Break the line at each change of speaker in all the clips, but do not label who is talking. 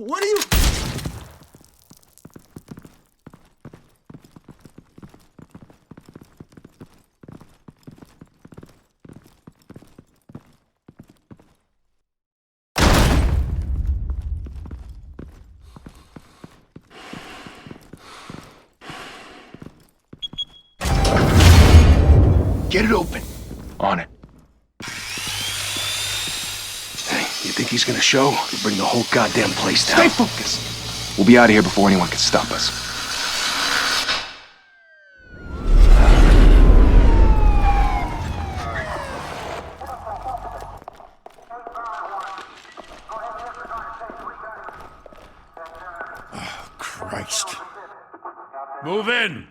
What are you...
Get it open.
On it.
Hey, you think he's gonna show? He'll bring the whole goddamn place down.
Stay focused. We'll be out of here before anyone can stop us.
Oh, Christ.
Move in!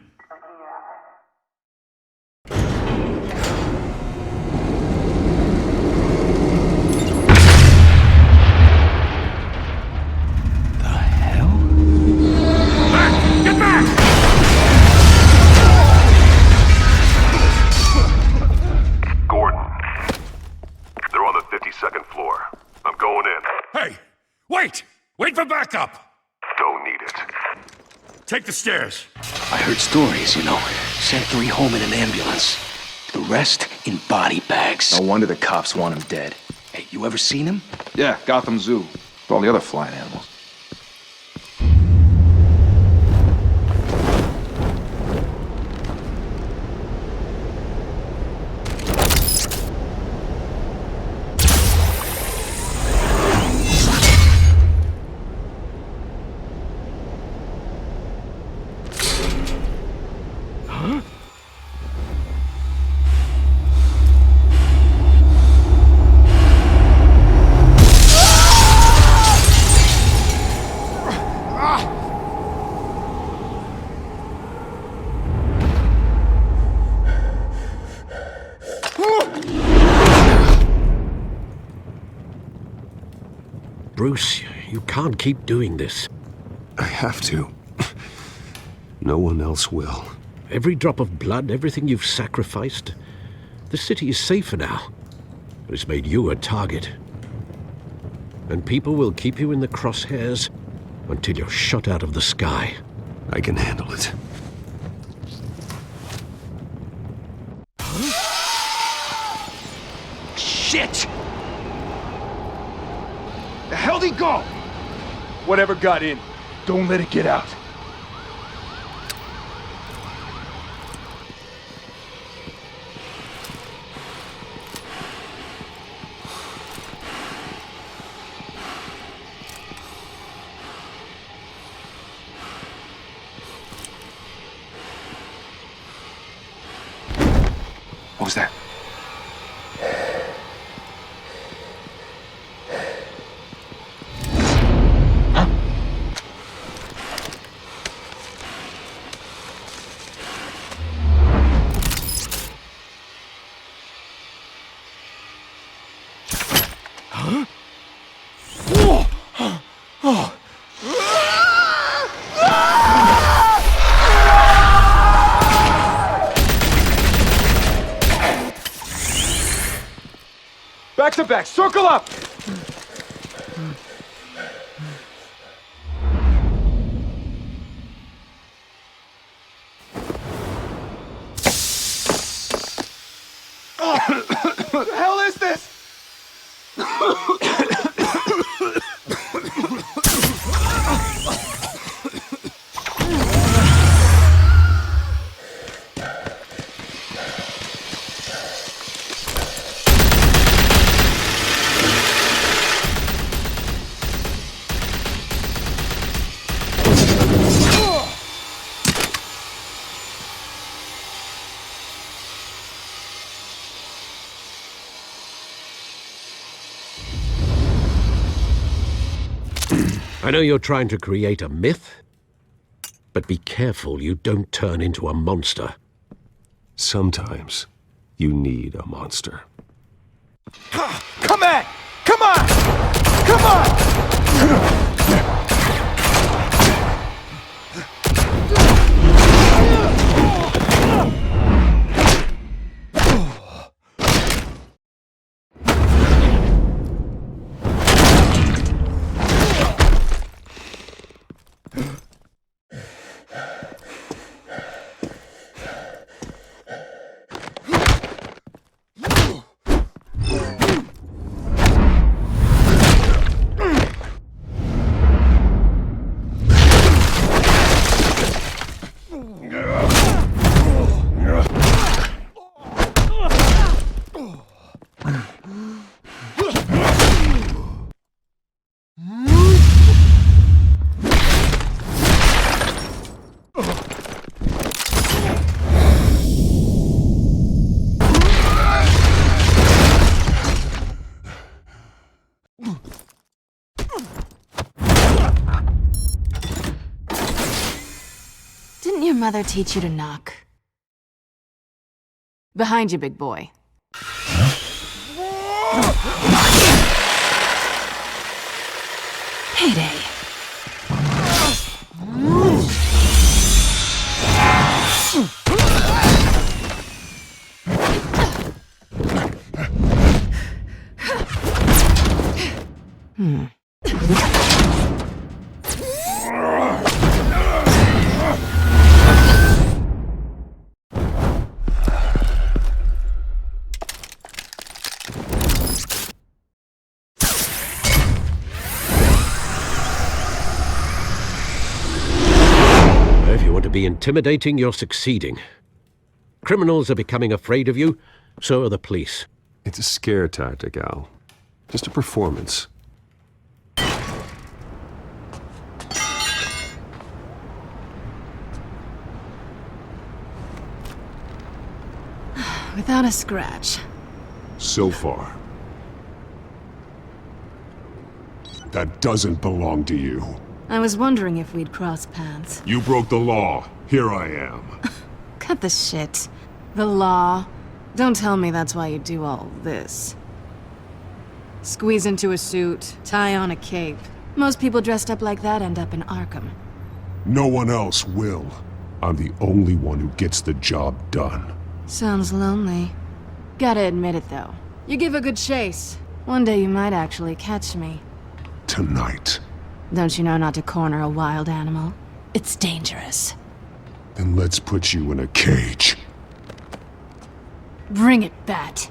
Wait for backup!
Don't need it.
Take the stairs.
I heard stories, you know. Sent 3 home in an ambulance. The rest in body bags.
No wonder the cops want him dead.
Hey, you ever seen him?
Yeah, Gotham Zoo. With all the other flying animals.
Bruce, you can't keep doing this.
I have to. No one else will.
Every drop of blood, everything you've sacrificed. The city is safer now, but it's made you a target. And people will keep you in the crosshairs until you're shot out of the sky.
I can handle it.
Shit!
The hell'd he go? Whatever got in, don't let it get out. What was that? Back to back, circle up! What the hell is this?
I know you're trying to create a myth, but be careful you don't turn into a monster.
Sometimes you need a monster.
Come on! Come on! Come on!
Didn't your mother teach you to knock? Behind you, big boy. Payday.
If you want to be intimidating, you're succeeding. Criminals are becoming afraid of you, so are the police.
It's a scare tactic, Al. Just a performance.
Without a scratch.
So far. That doesn't belong to you.
I was wondering if we'd cross paths.
You broke the law. Here I am.
Cut the shit. The law. Don't tell me that's why you do all this. Squeeze into a suit, tie on a cape. Most people dressed up like that end up in Arkham.
No one else will. I'm the only one who gets the job done.
Sounds lonely. Gotta admit it, though. You give a good chase. One day you might actually catch me.
Tonight.
Don't you know not to corner a wild animal? It's dangerous.
Then let's put you in a cage.
Bring it, Bat.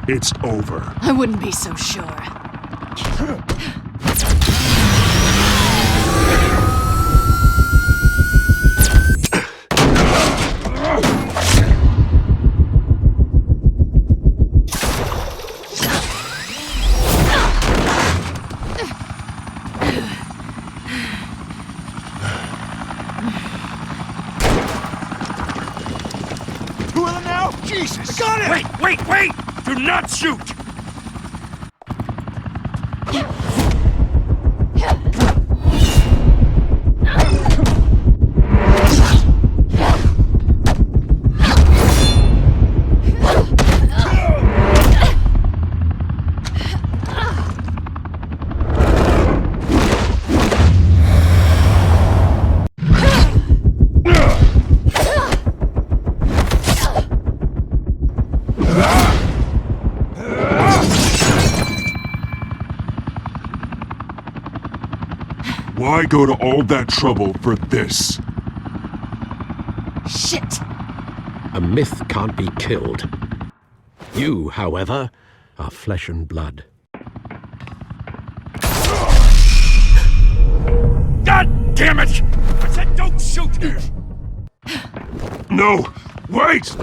It's over.
I wouldn't be so sure.
Two of them now? Jesus! Got it!
Wait, wait, wait! Do not shoot!
Why go to all that trouble for this?
Shit!
A myth can't be killed. You, however, are flesh and blood.
God damn it! I said don't shoot!
No! Wait!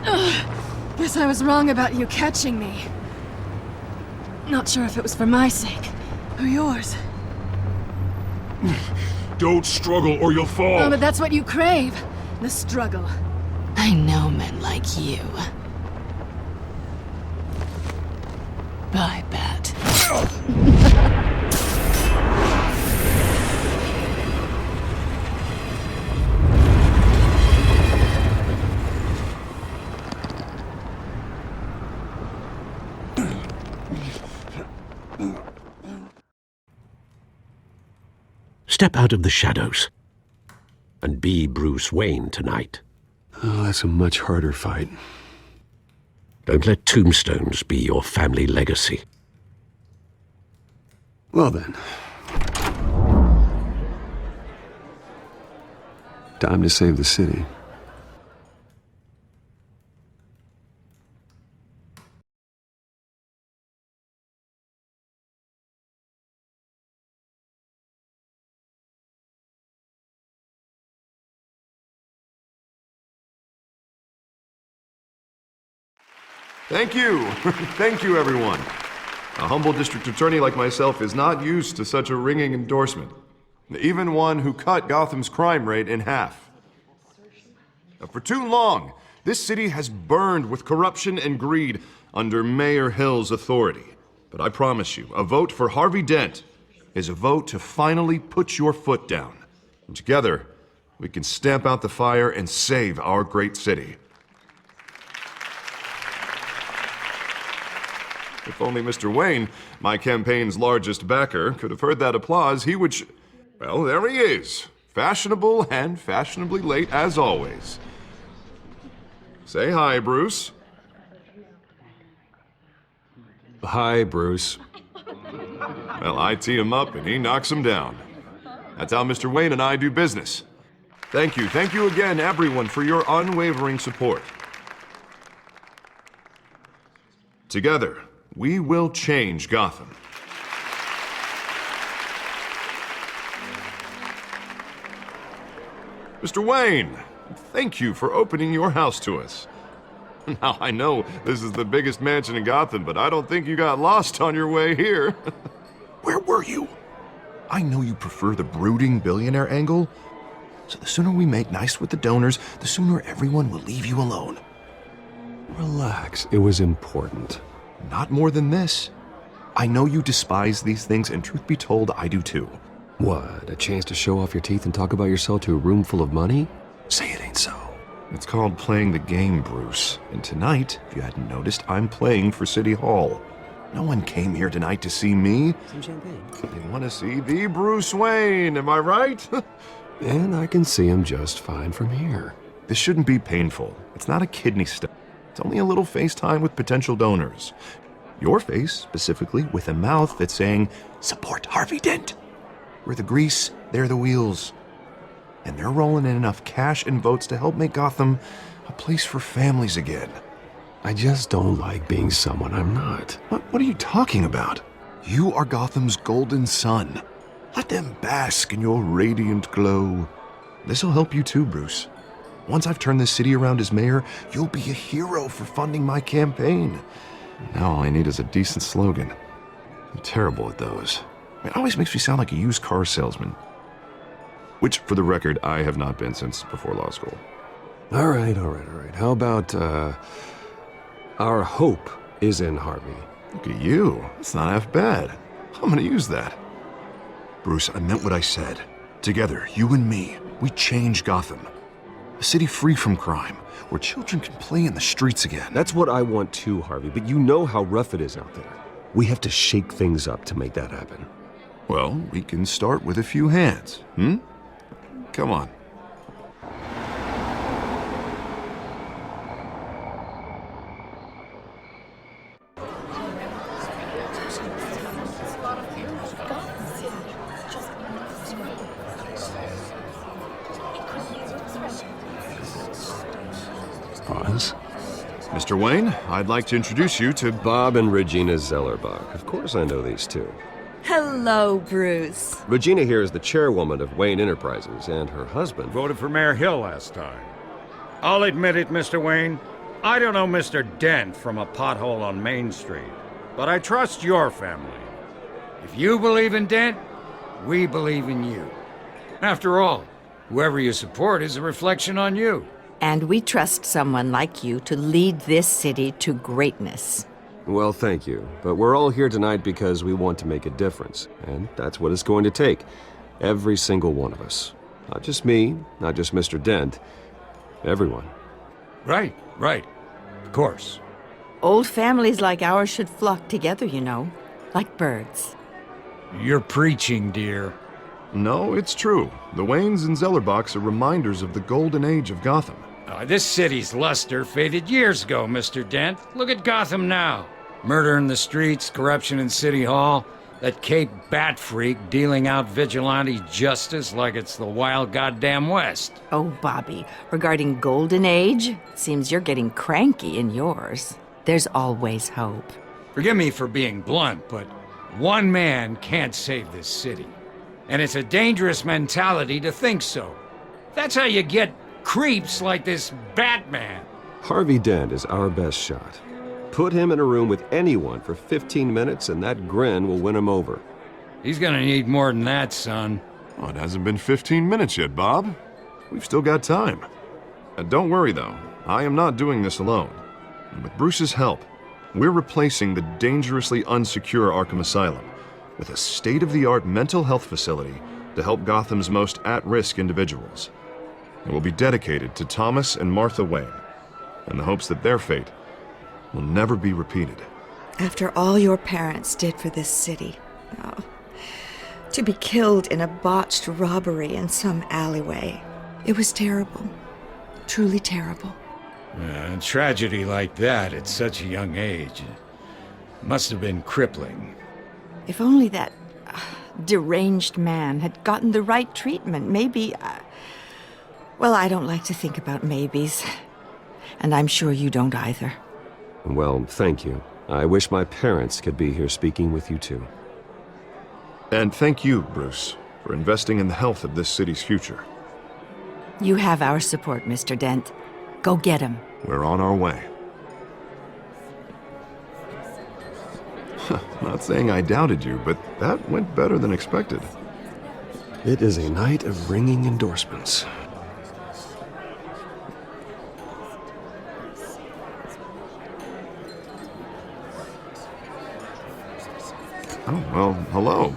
Guess I was wrong about you catching me. Not sure if it was for my sake or yours.
Don't struggle or you'll fall.
Oh, but that's what you crave. The struggle. I know men like you. Bye, Bat.
Step out of the shadows and be Bruce Wayne tonight.
Oh, that's a much harder fight.
Don't let tombstones be your family legacy.
Well then. Time to save the city.
Thank you. Thank you, everyone. A humble district attorney like myself is not used to such a ringing endorsement. Even one who cut Gotham's crime rate in half. For too long, this city has burned with corruption and greed under Mayor Hill's authority. But I promise you, a vote for Harvey Dent is a vote to finally put your foot down. And together, we can stamp out the fire and save our great city. If only Mr. Wayne, my campaign's largest backer, could have heard that applause, he would well, there he is. Fashionable and fashionably late as always. Say hi, Bruce.
Hi, Bruce.
Well, I tee him up and he knocks him down. That's how Mr. Wayne and I do business. Thank you again, everyone, for your unwavering support. Together, we will change Gotham. Mr. Wayne, thank you for opening your house to us. Now, I know this is the biggest mansion in Gotham, but I don't think you got lost on your way here. Where were you? I know you prefer the brooding billionaire angle, so the sooner we make nice with the donors, the sooner everyone will leave you alone.
Relax, it was important.
Not more than this. I know you despise these things, and truth be told, I do too.
What, a chance to show off your teeth and talk about yourself to a room full of money? Say it ain't so.
It's called playing the game, Bruce. And tonight, if you hadn't noticed, I'm playing for City Hall. No one came here tonight to see me.
Some champagne.
They want to see the Bruce Wayne, am I right?
And I can see him just fine from here.
This shouldn't be painful. It's not a kidney stone. It's only a little FaceTime with potential donors. Your face, specifically, with a mouth that's saying, support Harvey Dent. We're the grease, they're the wheels. And they're rolling in enough cash and votes to help make Gotham a place for families again.
I just don't like being someone I'm not.
What are you talking about? You are Gotham's golden sun. Let them bask in your radiant glow. This'll help you too, Bruce. Once I've turned this city around as mayor, you'll be a hero for funding my campaign. Now all I need is a decent slogan. I'm terrible at those. It always makes me sound like a used car salesman. Which, for the record, I have not been since before law school.
All right. How about, our hope is in Harvey?
Look at you. That's not half bad. I'm gonna use that. Bruce, I meant what I said. Together, you and me, we change Gotham. A city free from crime, where children can play in the streets again.
That's what I want too, Harvey, but you know how rough it is out there. We have to shake things up to make that happen.
Well, we can start with a few hands, Come on.
Pause.
Mr. Wayne, I'd like to introduce you to
Bob and Regina Zellerbach. Of course I know these two.
Hello, Bruce.
Regina here is the chairwoman of Wayne Enterprises, and her husband...
Voted for Mayor Hill last time. I'll admit it, Mr. Wayne. I don't know Mr. Dent from a pothole on Main Street, but I trust your family. If you believe in Dent, we believe in you. After all, whoever you support is a reflection on you.
And we trust someone like you to lead this city to greatness.
Well, thank you. But we're all here tonight because we want to make a difference. And that's what it's going to take. Every single one of us. Not just me, not just Mr. Dent. Everyone.
Right. Of course.
Old families like ours should flock together, you know, like birds.
You're preaching, dear.
No, it's true. The Waynes and Zellerbachs are reminders of the golden age of Gotham.
This city's luster faded years ago, Mr. Dent. Look at Gotham now. Murder in the streets, corruption in City Hall, that Cape Bat freak dealing out vigilante justice like it's the wild goddamn West.
Oh, Bobby, regarding Golden Age, seems you're getting cranky in yours. There's always hope.
Forgive me for being blunt, but one man can't save this city. And it's a dangerous mentality to think so. That's how you get creeps like this Batman.
Harvey Dent is our best shot. Put him in a room with anyone for 15 minutes and that grin will win him over.
He's gonna need more than that, son.
Oh, it hasn't been 15 minutes yet, Bob. We've still got time. Don't worry, though. I am not doing this alone. And with Bruce's help, we're replacing the dangerously unsecure Arkham Asylum with a state-of-the-art mental health facility to help Gotham's most at-risk individuals. It will be dedicated to Thomas and Martha Wayne, in the hopes that their fate will never be repeated.
After all your parents did for this city, oh, to be killed in a botched robbery in some alleyway, it was terrible. Truly terrible.
A tragedy like that at such a young age must have been crippling.
If only that deranged man had gotten the right treatment, maybe... well, I don't like to think about maybes. And I'm sure you don't either.
Well, thank you. I wish my parents could be here speaking with you too.
And thank you, Bruce, for investing in the health of this city's future.
You have our support, Mr. Dent. Go get him.
We're on our way. Not saying I doubted you, but that went better than expected.
It is a night of ringing endorsements.
Oh, well, hello.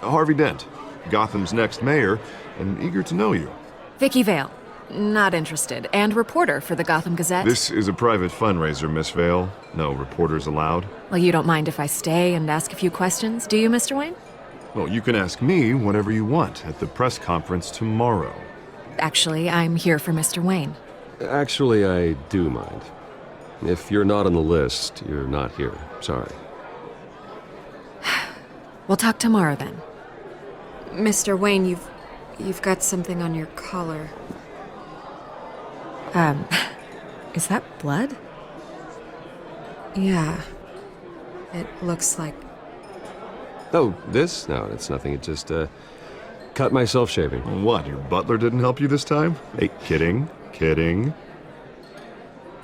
Harvey Dent, Gotham's next mayor, and eager to know you.
Vicky Vale. Not interested. And reporter for the Gotham Gazette.
This is a private fundraiser, Miss Vale. No reporters allowed.
Well, you don't mind if I stay and ask a few questions, do you, Mr. Wayne?
Well, you can ask me whatever you want at the press conference tomorrow.
Actually, I'm here for Mr. Wayne.
Actually, I do mind. If you're not on the list, you're not here. Sorry.
We'll talk tomorrow then.
Mr. Wayne, you've got something on your collar.
Is that blood?
Yeah. It looks like...
Oh, this? No, it's nothing. It just, cut myself shaving.
What, your butler didn't help you this time? Hey, kidding.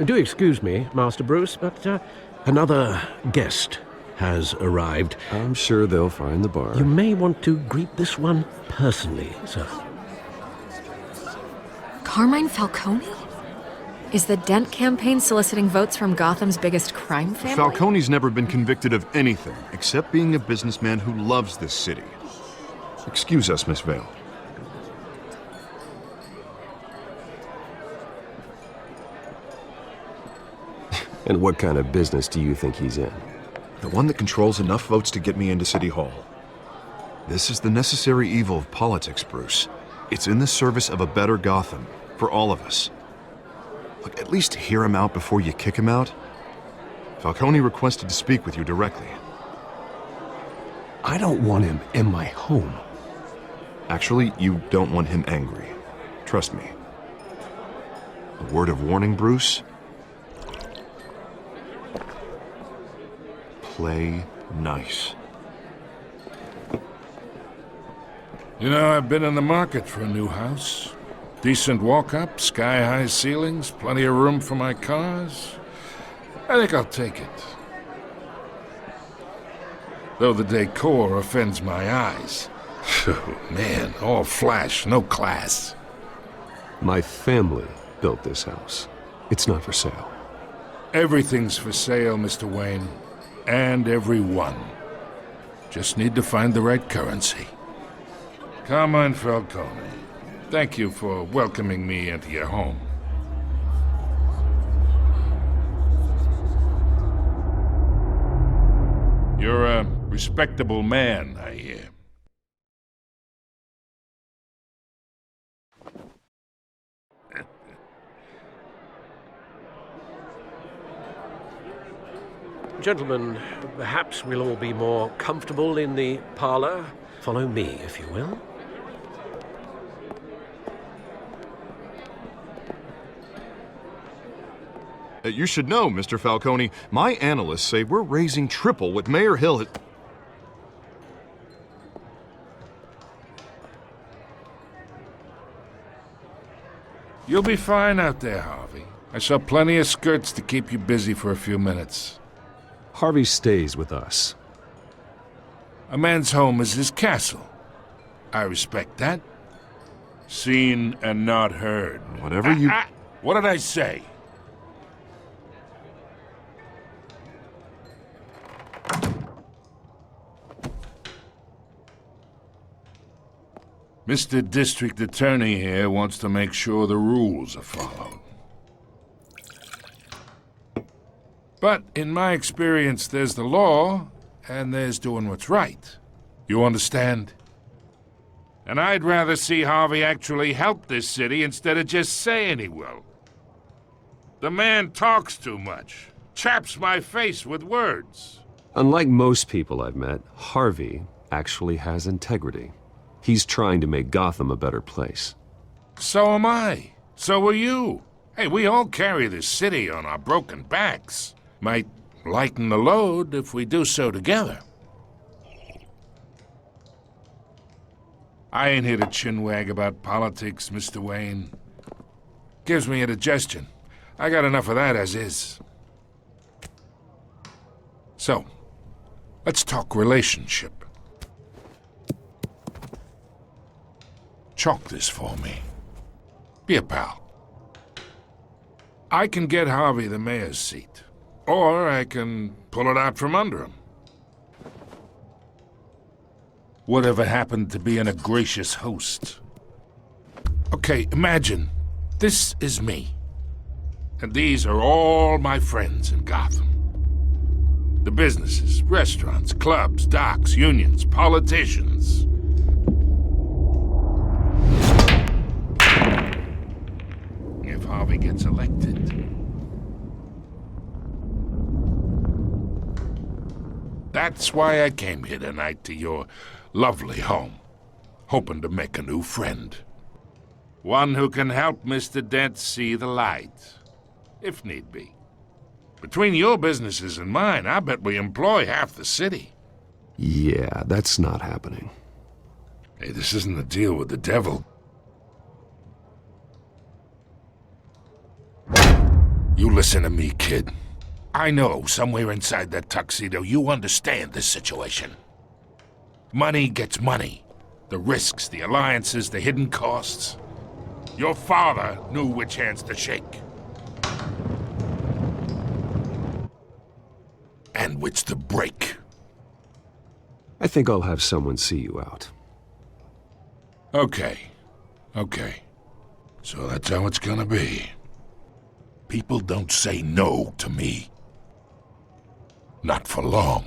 Do excuse me, Master Bruce, but another guest has arrived.
I'm sure they'll find the bar.
You may want to greet this one personally, sir.
Carmine Falcone? Is the Dent campaign soliciting votes from Gotham's biggest crime family?
Falcone's never been convicted of anything except being a businessman who loves this city. Excuse us, Miss Vale.
And what kind of business do you think he's in?
The one that controls enough votes to get me into City Hall. This is the necessary evil of politics, Bruce. It's in the service of a better Gotham, for all of us. Look, at least hear him out before you kick him out. Falcone requested to speak with you directly.
I don't want him in my home.
Actually, you don't want him angry. Trust me. A word of warning, Bruce. Play nice.
You know, I've been in the market for a new house.
Decent walk-up, sky-high ceilings, plenty of room for my cars. I think I'll take it. Though the decor offends my eyes. Oh, man, all flash, no class.
My family built this house. It's not for sale.
Everything's for sale, Mr. Wayne. And everyone. Just need to find the right currency. Carmine Falcone, thank you for welcoming me into your home. You're a respectable man, I hear.
Gentlemen, perhaps we'll all be more comfortable in the parlor. Follow me, if you will.
You should know, Mr. Falcone, my analysts say we're raising triple what Mayor Hill has...
You'll be fine out there, Harvey. I saw plenty of skirts to keep you busy for a few minutes.
Harvey stays with us.
A man's home is his castle. I respect that. Seen and not heard.
Whatever you...
What did I say? Mr. District Attorney here wants to make sure the rules are followed. But in my experience, there's the law, and there's doing what's right. You understand? And I'd rather see Harvey actually help this city instead of just saying he will. The man talks too much, chaps my face with words.
Unlike most people I've met, Harvey actually has integrity. He's trying to make Gotham a better place.
So am I. So are you. Hey, we all carry this city on our broken backs. Might lighten the load if we do so together. I ain't here to chinwag about politics, Mr. Wayne. Gives me indigestion. I got enough of that as is. So, let's talk relationship. Chalk this for me. Be a pal. I can get Harvey the mayor's seat, or I can pull it out from under him. Whatever happened to being a gracious host? Okay, imagine this is me, and these are all my friends in Gotham. The businesses, restaurants, clubs, docks, unions, politicians. If Harvey gets elected. That's why I came here tonight to your lovely home, hoping to make a new friend. One who can help Mr. Dent see the light, if need be. Between your businesses and mine, I bet we employ half the city.
Yeah, that's not happening.
Hey, this isn't a deal with the devil. You listen to me, kid. I know somewhere inside that tuxedo you understand this situation. Money gets money. The risks, the alliances, the hidden costs. Your father knew which hands to shake. And which to break.
I think I'll have someone see you out.
Okay. So that's how it's gonna be. People don't say no to me. Not for long.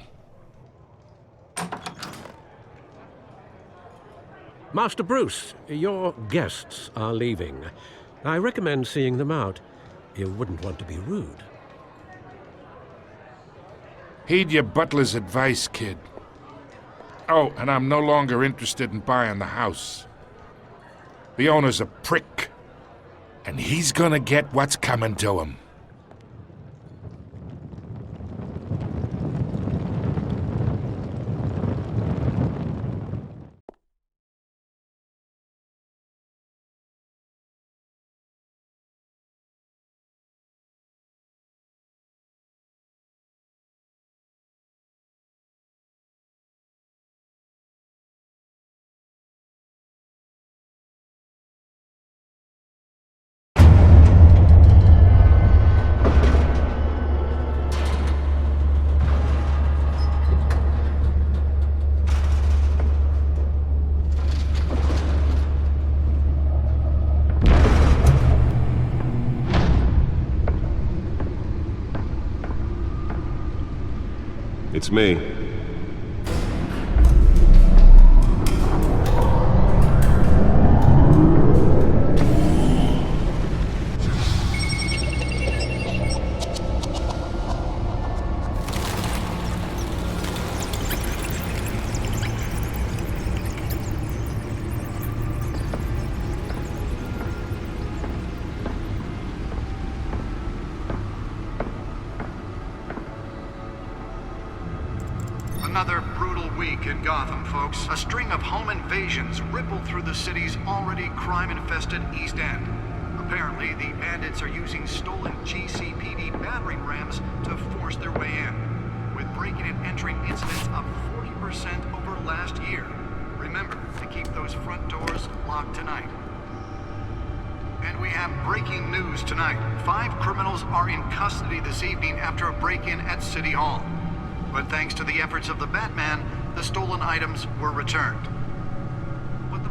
Master Bruce, your guests are leaving. I recommend seeing them out. You wouldn't want to be rude.
Heed your butler's advice, kid. Oh, and I'm no longer interested in buying the house. The owner's a prick. And he's gonna get what's coming to him.
It's me.
Another brutal week in Gotham, folks. A string of home invasions rippled through the city's already crime-infested East End. Apparently, the bandits are using stolen GCPD battering rams to force their way in, with breaking and entering incidents up 40% over last year. Remember to keep those front doors locked tonight. And we have breaking news tonight. 5 criminals are in custody this evening after a break-in at City Hall. But thanks to the efforts of the Batman, the stolen items were returned.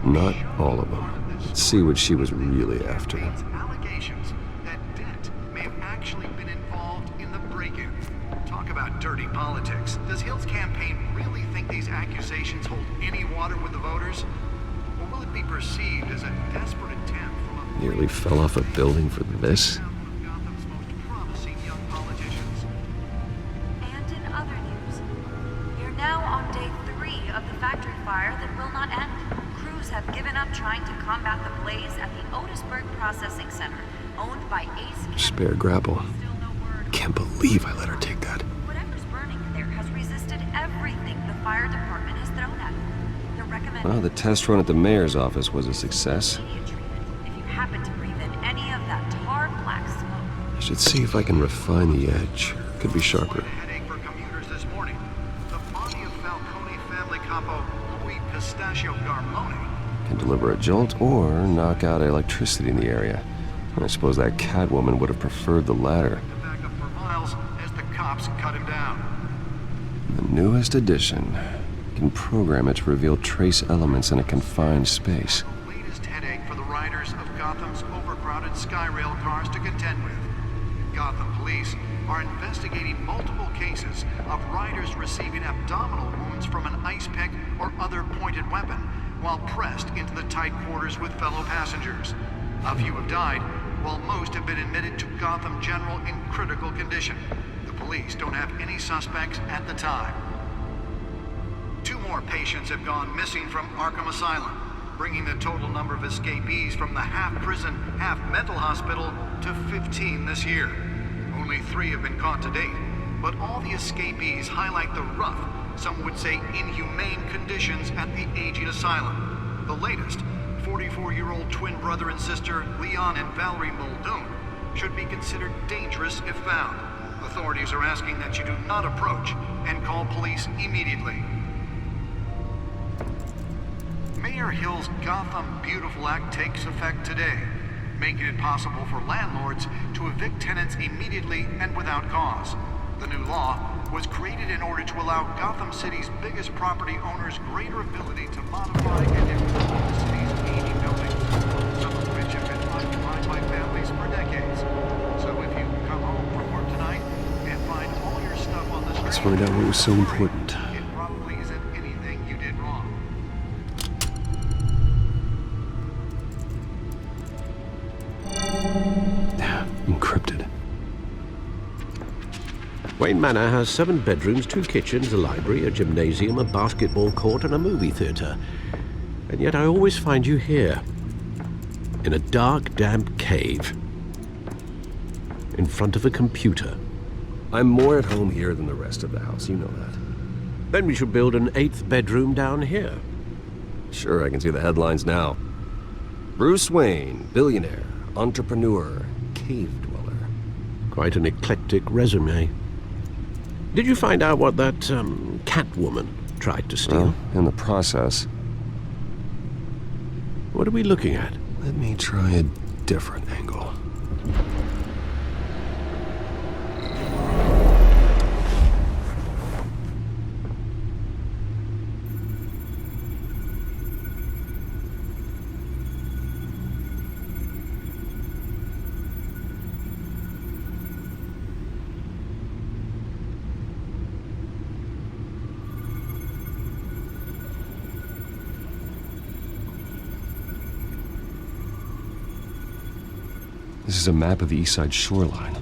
Not all of them. Let's see what she was really after.
Allegations that Dent may have actually been involved in the break-in. Talk about dirty politics. Does Hill's campaign really think these accusations hold any water with the voters? Or will it be perceived as a desperate attempt from a...
Nearly fell off a building for this?
Now on day 3 of the factory fire that will not end. Crews have given up trying to combat the blaze at the Otisburg Processing Center, owned by Ace...
Spare grapple. Can't believe I let her take that.
Whatever's burning there has resisted everything the fire department has thrown at it. The recommended...
Well, the test run at the mayor's office was a success.
If you happen to breathe in any of that tar black smoke...
I should see if I can refine the edge. Could be sharper. Can deliver a jolt or knock out electricity in the area. I suppose that Catwoman would have preferred the latter.
Back up for miles as the cops cut him down.
The newest addition can program it to reveal trace elements in a confined space.
The latest headache for the riders of Gotham's overcrowded Skyrail cars to contend with. Gotham police are investigating multiple cases of riders receiving abdominal wounds from an ice pick or other pointed weapon while pressed into the tight quarters with fellow passengers. A few have died, while most have been admitted to Gotham General in critical condition. The police don't have any suspects at the time. 2 more patients have gone missing from Arkham Asylum, bringing the total number of escapees from the half-prison, half-mental hospital to 15 this year. Only 3 have been caught to date, but all the escapees highlight the rough, some would say inhumane conditions at the aging asylum. The latest, 44-year-old twin brother and sister Leon and Valerie Muldoon, should be considered dangerous if found. Authorities are asking that you do not approach and call police immediately. Mayor Hill's Gotham Beautiful Act takes effect today, making it possible for landlords to evict tenants immediately and without cause. The new law was created in order to allow Gotham City's biggest property owners greater ability to modify and improve the city's aging buildings, some of which have been occupied by families for decades. So if you come home from work tonight and find all your stuff on the street...
Let's find out what was so important.
It probably isn't anything you did wrong.
Encrypted.
Wayne Manor has 7 bedrooms, 2 kitchens, a library, a gymnasium, a basketball court, and a movie theater. And yet I always find you here, in a dark, damp cave, in front of a computer.
I'm more at home here than the rest of the house, you know that.
Then we should build an 8th bedroom down here.
Sure, I can see the headlines now. Bruce Wayne, billionaire, entrepreneur, cave dweller.
Quite an eclectic resume. Did you find out what that, Catwoman tried to steal?
Well, in the process.
What are we looking at?
Let me try a different angle. This is a map of the East Side shoreline.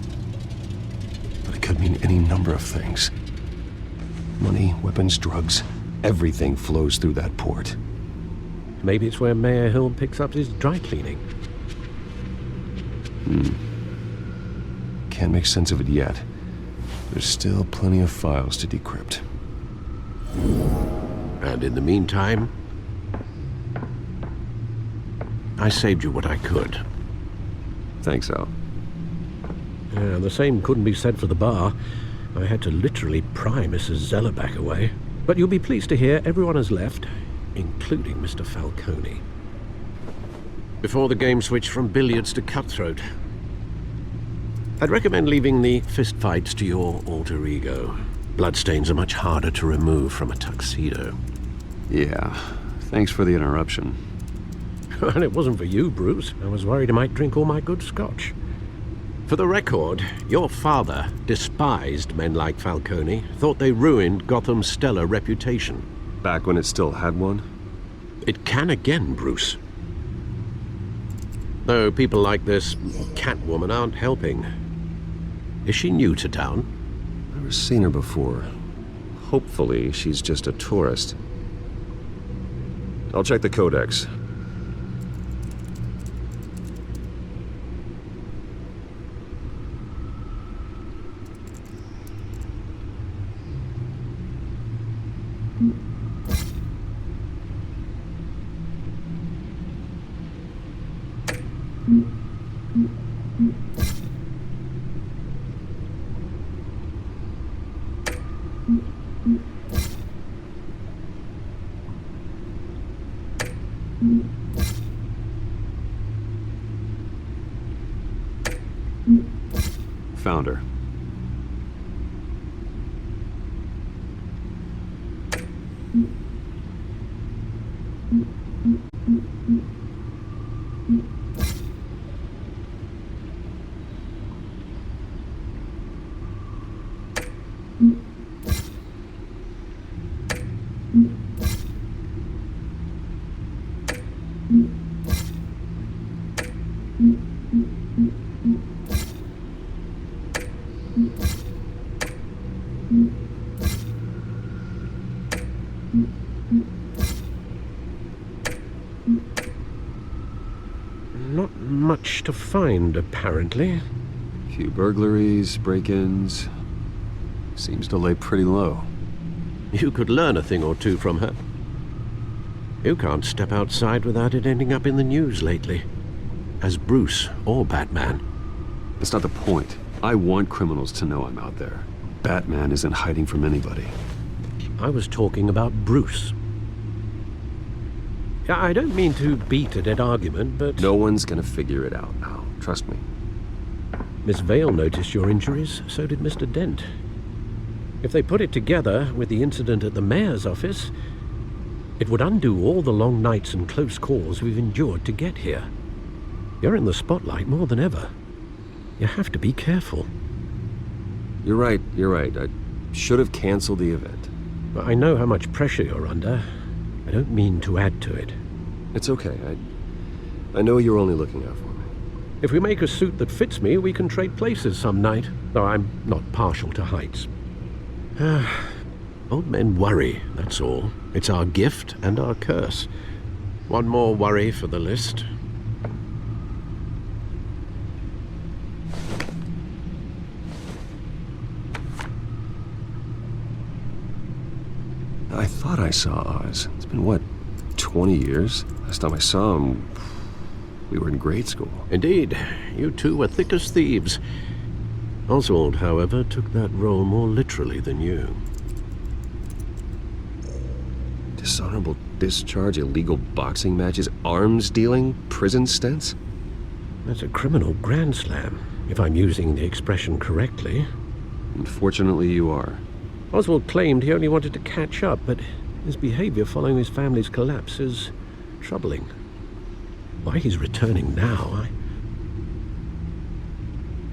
But it could mean any number of things. Money, weapons, drugs, everything flows through that port.
Maybe it's where Mayor Hill picks up his dry cleaning.
Can't make sense of it yet. There's still plenty of files to decrypt.
And in the meantime, I saved you what I could.
Thanks, Al.
Yeah, the same couldn't be said for the bar. I had to literally pry Mrs. Zeller back away. But you'll be pleased to hear everyone has left, including Mr. Falcone. Before the game switched from billiards to cutthroat, I'd recommend leaving the fistfights to your alter ego. Bloodstains are much harder to remove from a tuxedo.
Yeah, thanks for the interruption.
And it wasn't for you, Bruce. I was worried I might drink all my good scotch. For the record, your father despised men like Falcone, thought they ruined Gotham's stellar reputation.
Back when it still had one?
It can again, Bruce. Though people like this Catwoman aren't helping. Is she new to town?
Never seen her before. Hopefully, she's just a tourist. I'll check the codex. Found her.
Not much to find, apparently.
Few burglaries, break-ins. Seems to lay pretty low.
You could learn a thing or two from her. You can't step outside without it ending up in the news lately. As Bruce or Batman.
That's not the point. I want criminals to know I'm out there. Batman isn't hiding from anybody.
I was talking about Bruce. I don't mean to beat a dead argument, but...
No one's gonna figure it out now. Trust me.
Miss Vale noticed your injuries, so did Mr. Dent. If they put it together with the incident at the mayor's office, it would undo all the long nights and close calls we've endured to get here. You're in the spotlight more than ever. You have to be careful.
You're right. I should have canceled the event.
I know how much pressure you're under. I don't mean to add to it.
It's okay. I know you're only looking out for me.
If we make a suit that fits me, we can trade places some night, though I'm not partial to heights. Old men worry, that's all. It's our gift and our curse. One more worry for the list.
I thought I saw Oz. It's been, what, 20 years? Last time I saw him, we were in grade school.
Indeed. You two were thick as thieves. Oswald, however, took that role more literally than you.
Dishonorable discharge, illegal boxing matches, arms dealing, prison stints?
That's a criminal grand slam, if I'm using the expression correctly.
Unfortunately, you are.
Oswald claimed he only wanted to catch up, but his behavior following his family's collapse is troubling. Why he's returning now, I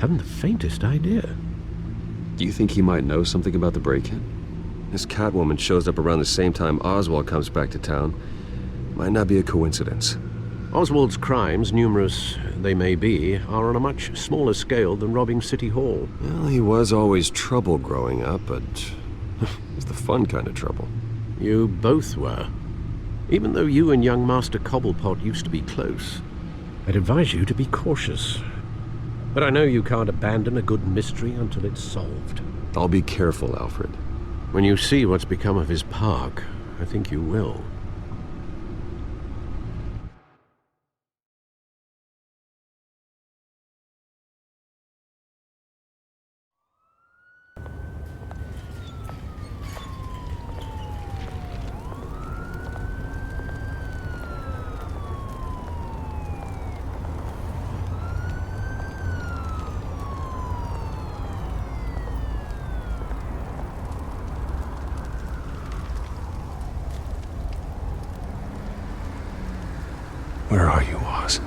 haven't the faintest idea.
Do you think he might know something about the break-in? This Catwoman shows up around the same time Oswald comes back to town. Might not be a coincidence.
Oswald's crimes, numerous they may be, are on a much smaller scale than robbing City Hall.
Well, he was always trouble growing up, but it was the fun kind of trouble.
You both were. Even though you and young Master Cobblepot used to be close, I'd advise you to be cautious. But I know you can't abandon a good mystery until it's solved.
I'll be careful, Alfred.
When you see what's become of his park, I think you will.
Where are you, Oz?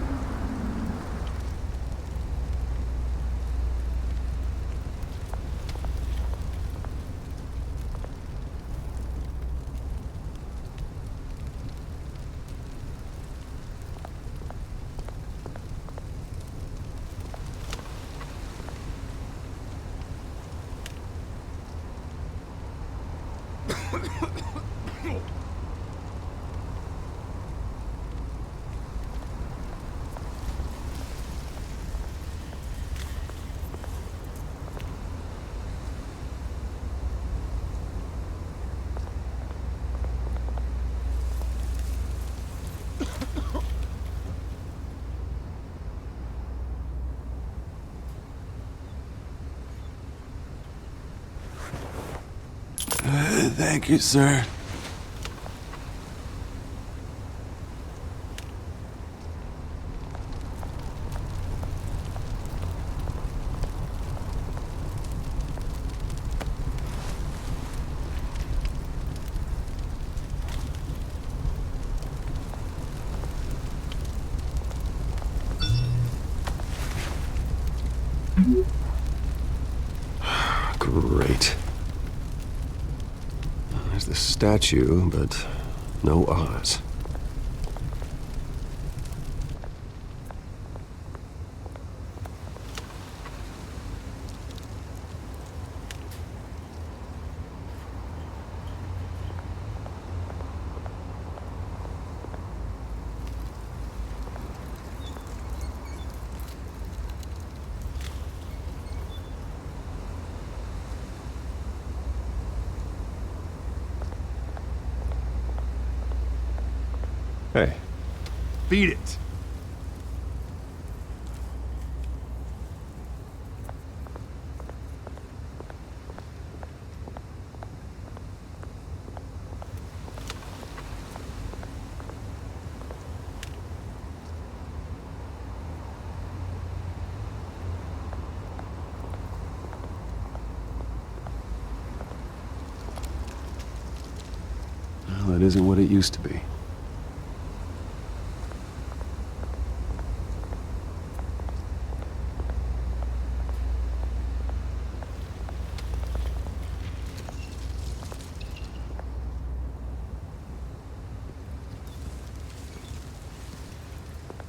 Thank you, sir.
Great. There's the statue, but no Oz. Hey.
Beat it.
Well, that isn't what it used to be.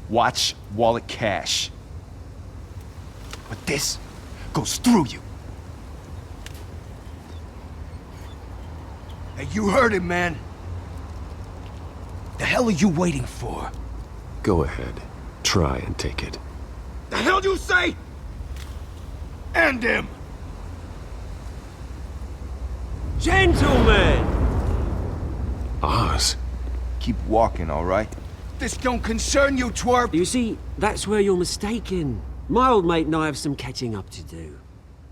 Watch wallet cash. But this goes through you. Hey, you heard it, man. The hell are you waiting for?
Go ahead. Try and take it.
The hell you say? End him!
Gentlemen!
Oz.
Keep walking, all right? This don't concern you, twerp!
You see, that's where you're mistaken. My old mate and I have some catching up to do.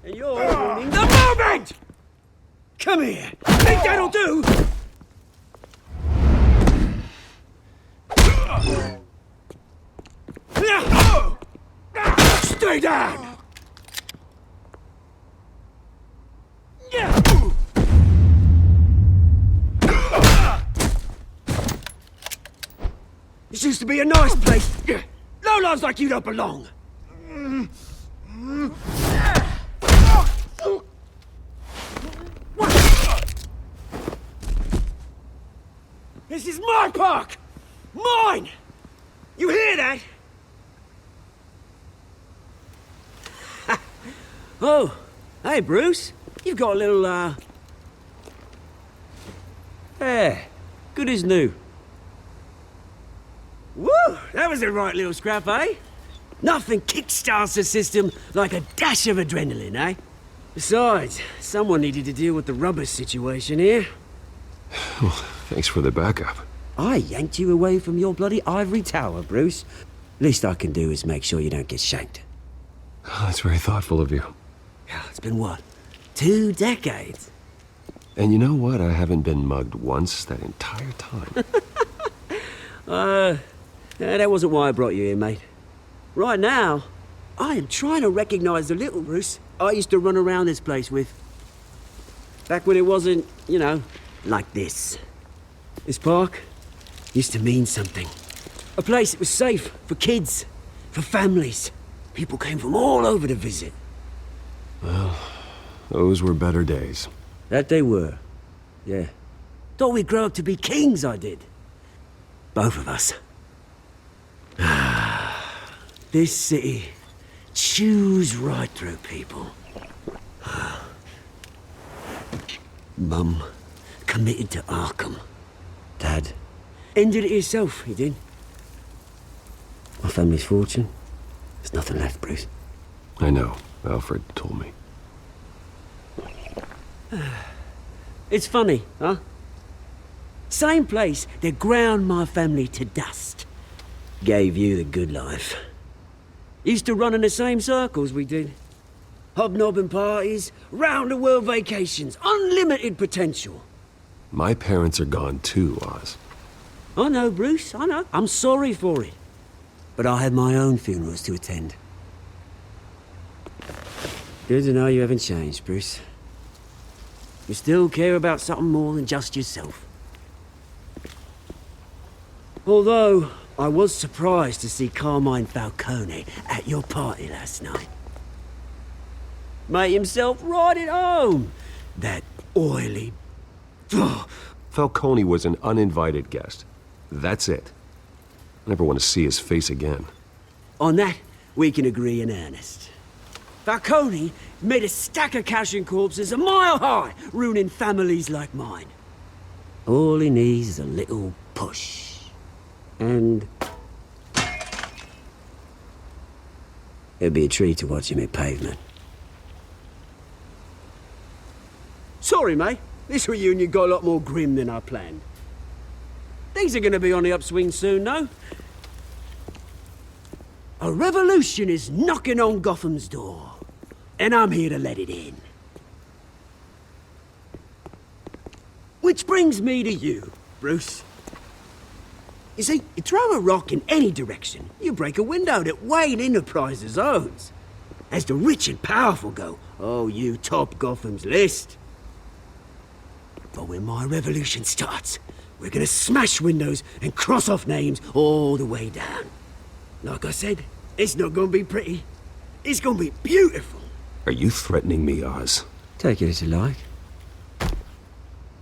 And you're ruining the moment! Come here! Think that'll do? Stay down! This used to be a nice place. Lowlifes like you don't belong. This is my park! Mine! You hear that? Oh, hey, Bruce. You've got a little, Yeah, good as new. Woo! That was a right little scrap, eh? Nothing kickstarts the system like a dash of adrenaline, eh? Besides, someone needed to deal with the rubber situation here.
Well, thanks for the backup.
I yanked you away from your bloody ivory tower, Bruce. Least I can do is make sure you don't get shanked.
Oh, that's very thoughtful of you.
Yeah, it's been what? 2 decades?
And you know what? I haven't been mugged once that entire time.
That wasn't why I brought you here, mate. Right now, I am trying to recognize the little Bruce I used to run around this place with. Back when it wasn't, you know, like this. This park used to mean something. A place that was safe for kids, for families. People came from all over to visit.
Well, those were better days.
That they were, yeah. Thought we'd grow up to be kings, I did. Both of us. This city chews right through people. Mum committed to Arkham. Dad ended it himself, he did. My family's fortune. There's nothing left, Bruce.
I know. Alfred told me.
It's funny, huh? Same place that ground my family to dust. Gave you the good life. Used to run in the same circles we did. Hobnobbing parties, round-the-world vacations, unlimited potential.
My parents are gone too, Oz.
I know, Bruce, I know. I'm sorry for it. But I had my own funerals to attend. Good to know you haven't changed, Bruce. You still care about something more than just yourself. Although, I was surprised to see Carmine Falcone at your party last night. Made himself right at home. That oily...
Falcone was an uninvited guest. That's it. I never want to see his face again.
On that, we can agree in earnest. Falcone made a stack of cash and corpses a mile high, ruining families like mine. All he needs is a little push. And... it'd be a treat to watch him hit pavement. Sorry, mate. This reunion got a lot more grim than I planned. Things are gonna be on the upswing soon, though. A revolution is knocking on Gotham's door. And I'm here to let it in. Which brings me to you, Bruce. You see, you throw a rock in any direction, you break a window that Wayne Enterprises owns. As the rich and powerful go, oh, you top Gotham's list. But when my revolution starts, we're gonna smash windows and cross off names all the way down. Like I said, it's not gonna be pretty. It's gonna be beautiful.
Are you threatening me, Oz?
Take it as you like.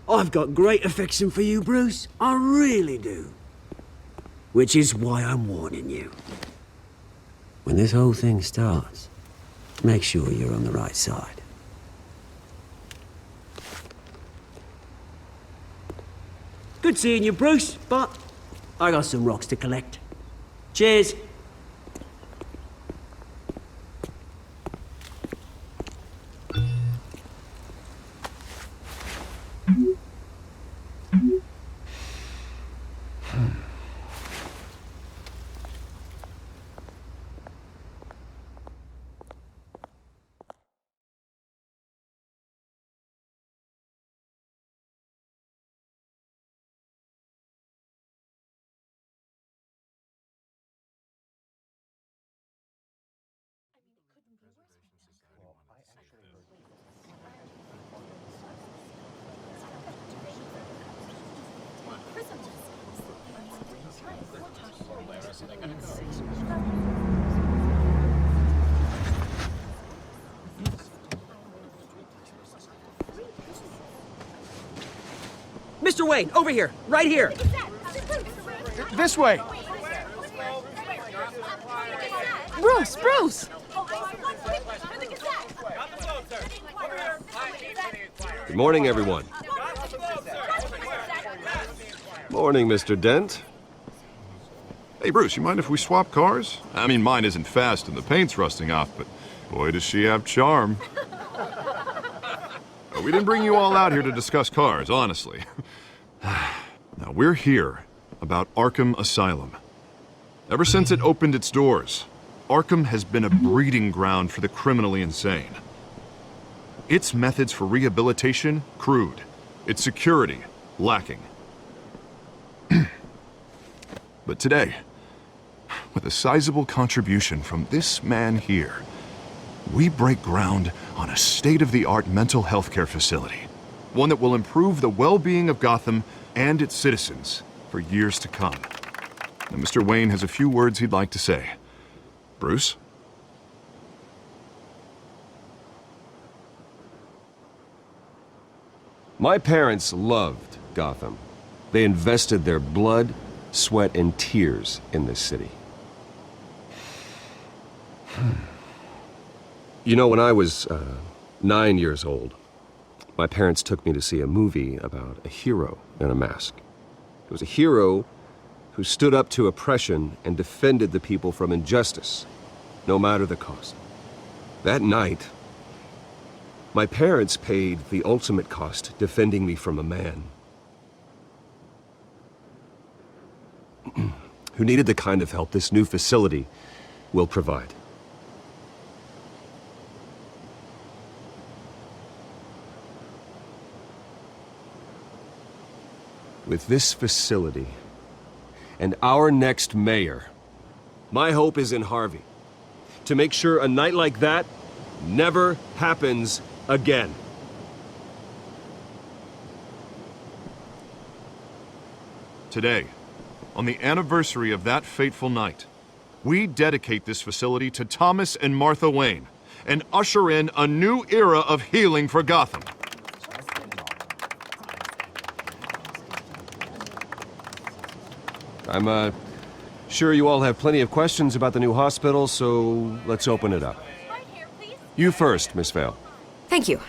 I've got great affection for you, Bruce. I really do. Which is why I'm warning you. When this whole thing starts, make sure you're on the right side. Good seeing you, Bruce, but I got some rocks to collect. Cheers. Mr. Wayne, over here, right here.
This way.
Bruce!
Good morning, everyone. Morning, Mr. Dent.
Hey, Bruce, you mind if we swap cars? I mean, mine isn't fast and the paint's rusting off, but boy, does she have charm. We didn't bring you all out here to discuss cars, honestly. Now, we're here about Arkham Asylum. Ever since it opened its doors, Arkham has been a breeding ground for the criminally insane. Its methods for rehabilitation, crude. Its security, lacking. But today, with a sizable contribution from this man here, we break ground on a state-of-the-art mental health care facility. One that will improve the well-being of Gotham and its citizens for years to come. Now, Mr. Wayne has a few words he'd like to say. Bruce?
My parents loved Gotham. They invested their blood, sweat, and tears in this city. You know, when I was 9 years old, my parents took me to see a movie about a hero in a mask. It was a hero who stood up to oppression and defended the people from injustice, no matter the cost. That night, my parents paid the ultimate cost defending me from a man who needed the kind of help this new facility will provide. With this facility and our next mayor, my hope is in Harvey. To make sure a night like that never happens again.
Today, on the anniversary of that fateful night, we dedicate this facility to Thomas and Martha Wayne and usher in a new era of healing for Gotham.
I'm sure you all have plenty of questions about the new hospital, so let's open it up. You first, Miss Vale.
Thank you.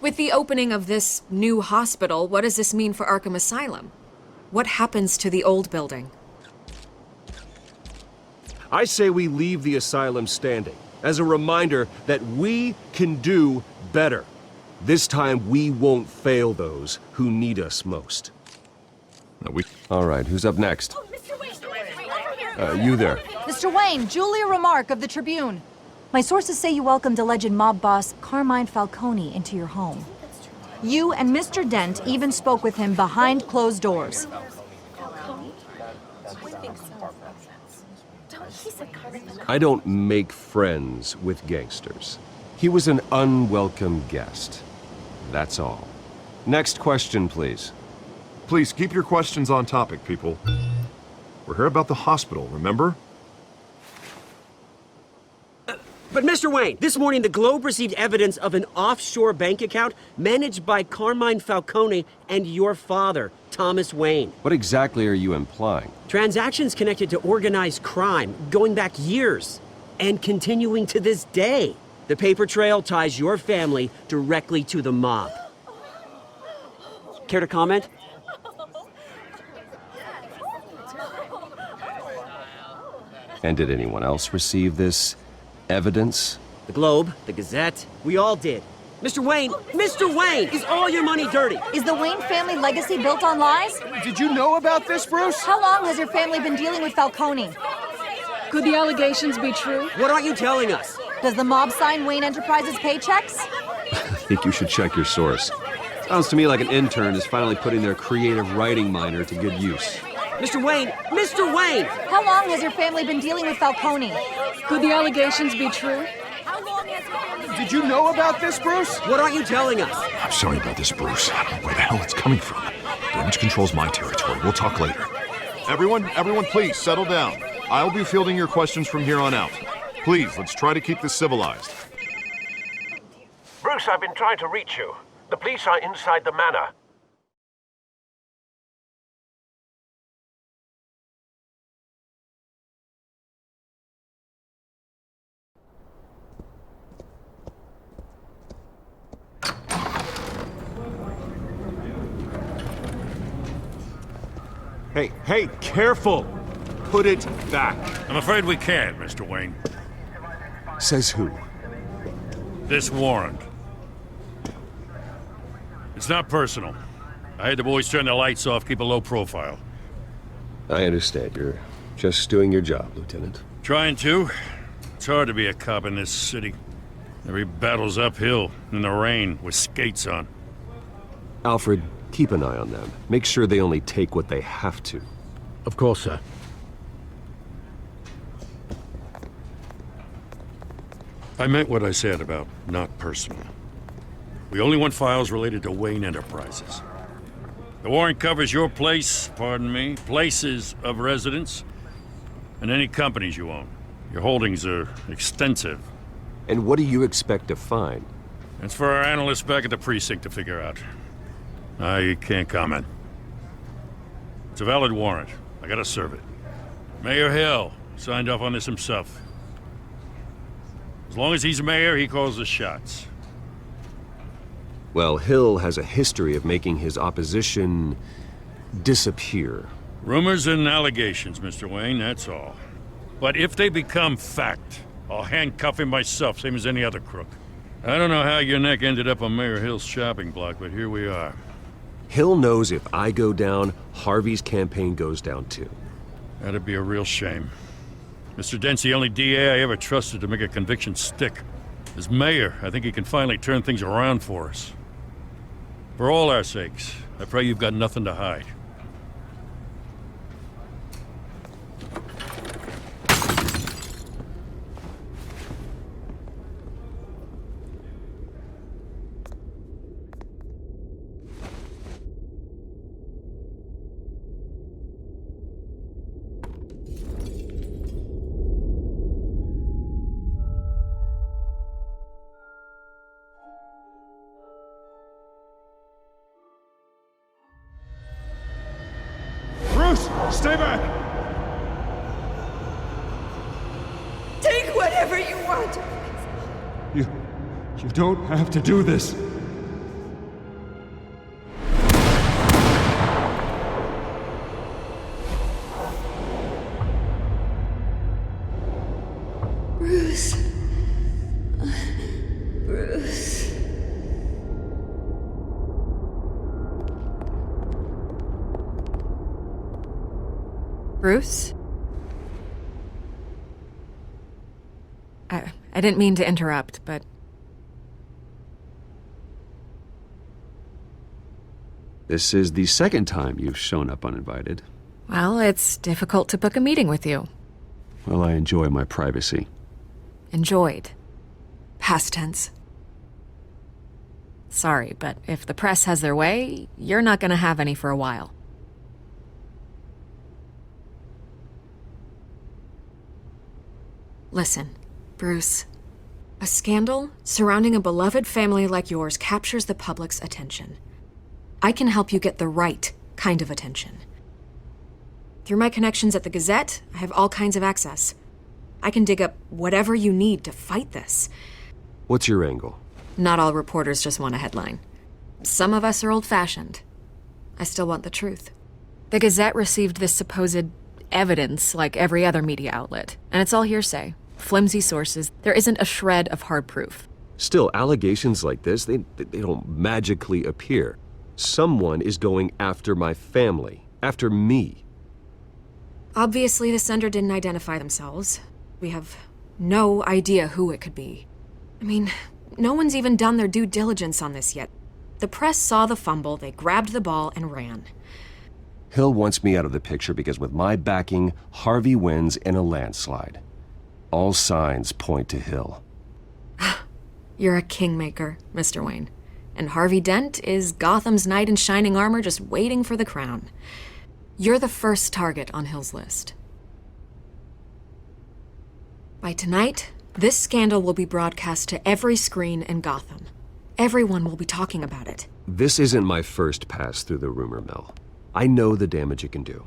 With the opening of this new hospital, what does this mean for Arkham Asylum? What happens to the old building?
I say we leave the asylum standing as a reminder that we can do better. This time we won't fail those who need us most. All right, who's up next? You there.
Mr. Wayne, Julia Remark of the Tribune. My sources say you welcomed alleged mob boss Carmine Falcone into your home. You and Mr. Dent even spoke with him behind closed doors.
I don't make friends with gangsters. He was an unwelcome guest. That's all. Next question, please.
Please keep your questions on topic, people. We're here about the hospital, remember?
But Mr. Wayne, this morning the Globe received evidence of an offshore bank account managed by Carmine Falcone and your father, Thomas Wayne.
What exactly are you implying?
Transactions connected to organized crime, going back years, and continuing to this day. The paper trail ties your family directly to the mob. Care to comment?
And did anyone else receive this evidence?
The Globe, the Gazette, we all did. Mr. Wayne, is all your money dirty?
Is the Wayne family legacy built on lies?
Did you know about this, Bruce?
How long has your family been dealing with Falcone?
Could the allegations be true?
What aren't you telling us?
Does the mob sign Wayne Enterprises paychecks?
I think you should check your source. Sounds to me like an intern is finally putting their creative writing minor to good use.
Mr. Wayne!
How long has your family been dealing with Falcone?
Could the allegations be true?
Did you know about this, Bruce?
What aren't you telling us?
I'm sorry about this, Bruce. I don't know where the hell it's coming from. Damage control's my territory. We'll talk later. Everyone, please, settle down. I'll be fielding your questions from here on out. Please, let's try to keep this civilized.
Bruce, I've been trying to reach you. The police are inside the manor.
Hey, careful! Put it back.
I'm afraid we can't, Mr. Wayne.
Says who?
This warrant. It's not personal. I had the boys turn the lights off, keep a low profile.
I understand. You're just doing your job, Lieutenant.
Trying to. It's hard to be a cop in this city. Every battle's uphill, in the rain, with skates on.
Alfred, keep an eye on them. Make sure they only take what they have to.
Of course, sir.
I meant what I said about not personal. We only want files related to Wayne Enterprises. The warrant covers your places of residence, and any companies you own. Your holdings are extensive.
And what do you expect to find?
It's for our analysts back at the precinct to figure out. I can't comment. It's a valid warrant. I gotta serve it. Mayor Hill signed off on this himself. As long as he's mayor, he calls the shots.
Well, Hill has a history of making his opposition disappear.
Rumors and allegations, Mr. Wayne, that's all. But if they become fact, I'll handcuff him myself, same as any other crook. I don't know how your neck ended up on Mayor Hill's shopping block, but here we are.
Hill knows if I go down, Harvey's campaign goes down too.
That'd be a real shame. Mr. Dent's the only DA I ever trusted to make a conviction stick. As mayor, I think he can finally turn things around for us. For all our sakes, I pray you've got nothing to hide.
Stay back!
Take whatever you want.
You don't have to do this.
Bruce. Bruce.
Bruce? I didn't mean to interrupt, but...
This is the second time you've shown up uninvited.
Well, it's difficult to book a meeting with you.
Well, I enjoy my privacy.
Enjoyed. Past tense. Sorry, but if the press has their way, you're not gonna have any for a while. Listen, Bruce. A scandal surrounding a beloved family like yours captures the public's attention. I can help you get the right kind of attention. Through my connections at the Gazette, I have all kinds of access. I can dig up whatever you need to fight this.
What's your angle?
Not all reporters just want a headline. Some of us are old-fashioned. I still want the truth. The Gazette received this supposed evidence like every other media outlet, and it's all hearsay. Flimsy sources. There isn't a shred of hard proof.
Still, allegations like this, they don't magically appear. Someone is going after my family, after me.
Obviously, the sender didn't identify themselves. We have no idea who it could be. I mean, no one's even done their due diligence on this yet. The press saw the fumble, they grabbed the ball and ran.
Hill wants me out of the picture because with my backing, Harvey wins in a landslide. All signs point to Hill.
You're a kingmaker, Mr. Wayne. And Harvey Dent is Gotham's knight in shining armor just waiting for the crown. You're the first target on Hill's list. By tonight, this scandal will be broadcast to every screen in Gotham. Everyone will be talking about it.
This isn't my first pass through the rumor mill. I know the damage it can do.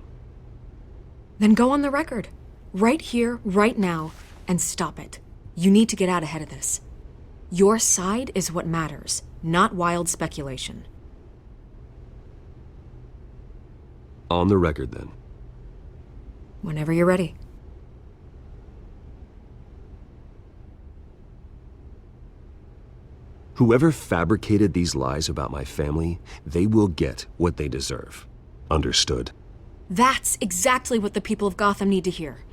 Then go on the record. Right here, right now, and stop it. You need to get out ahead of this. Your side is what matters, not wild speculation.
On the record, then.
Whenever you're ready.
Whoever fabricated these lies about my family, they will get what they deserve. Understood?
That's exactly what the people of Gotham need to hear.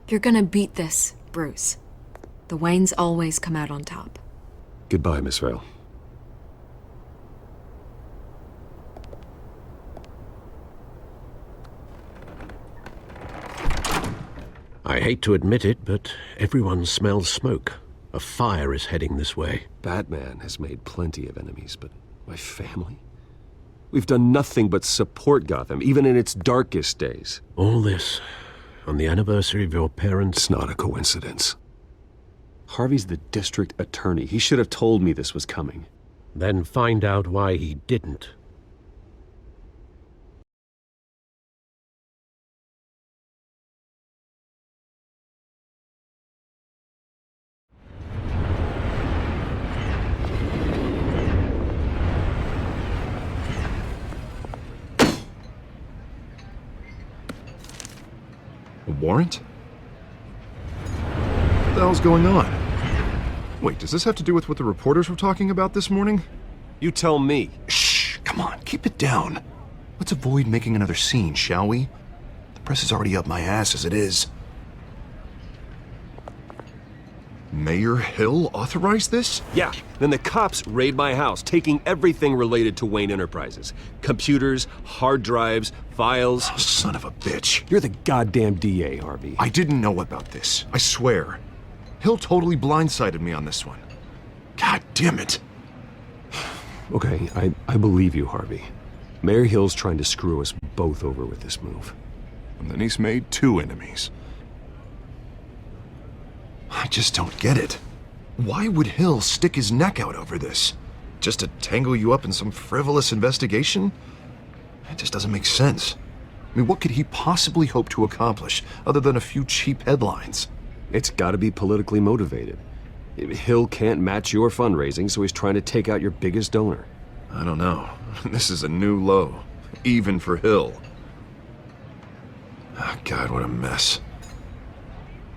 You're gonna beat this, Bruce. The Waynes always come out on top.
Goodbye, Miss Vale.
I hate to admit it, but everyone smells smoke. A fire is heading this way.
Batman has made plenty of enemies, but my family? We've done nothing but support Gotham, even in its darkest days.
All this on the anniversary of your parents'...
It's not a coincidence. Harvey's the district attorney. He should have told me this was coming.
Then find out why he didn't.
A warrant? What the hell's going on? Wait, does this have to do with what the reporters were talking about this morning?
You tell me.
Shh, come on, keep it down. Let's avoid making another scene, shall we? The press is already up my ass as it is. Mayor Hill authorized this?
Yeah, then the cops raid my house, taking everything related to Wayne Enterprises. Computers, hard drives, files.
Oh, son of a bitch.
You're the goddamn DA, Harvey.
I didn't know about this, I swear. Hill totally blindsided me on this one. God damn it.
Okay, I believe you, Harvey. Mayor Hill's trying to screw us both over with this move.
And then he's made 2 enemies. I just don't get it. Why would Hill stick his neck out over this? Just to tangle you up in some frivolous investigation? It just doesn't make sense. I mean, what could he possibly hope to accomplish other than a few cheap headlines?
It's gotta be politically motivated. Hill can't match your fundraising, so he's trying to take out your biggest donor.
I don't know. This is a new low, even for Hill. Oh, God, what a mess.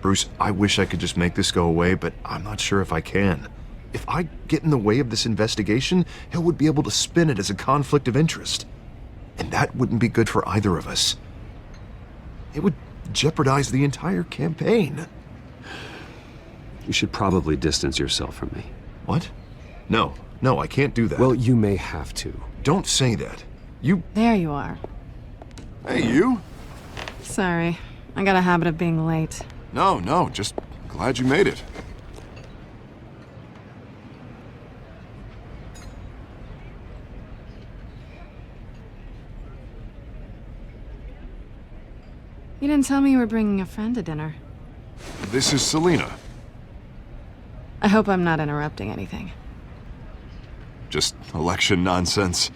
Bruce, I wish I could just make this go away, but I'm not sure if I can. If I get in the way of this investigation, Hill would be able to spin it as a conflict of interest. And that wouldn't be good for either of us. It would jeopardize the entire campaign.
You should probably distance yourself from me.
What? No, I can't do that.
Well, you may have to.
Don't say that. You...
There you are.
Hey, you?
Sorry. I got a habit of being late.
No, just glad you made it.
You didn't tell me you were bringing a friend to dinner.
This is Selina.
I hope I'm not interrupting anything.
Just election nonsense.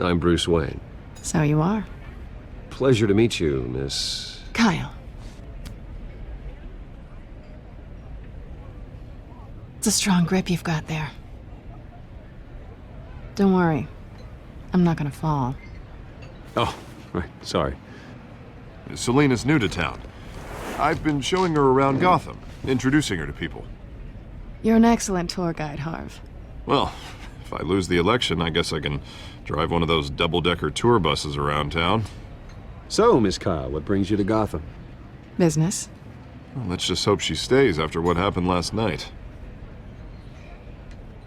I'm Bruce Wayne.
So you are.
Pleasure to meet you, Miss...
Kyle. It's a strong grip you've got there. Don't worry. I'm not gonna fall.
Oh, right, sorry.
Selina's new to town. I've been showing her around Gotham, introducing her to people.
You're an excellent tour guide, Harv.
Well, if I lose the election, I guess I can drive one of those double-decker tour buses around town.
So, Miss Kyle, what brings you to Gotham?
Business.
Well, let's just hope she stays after what happened last night.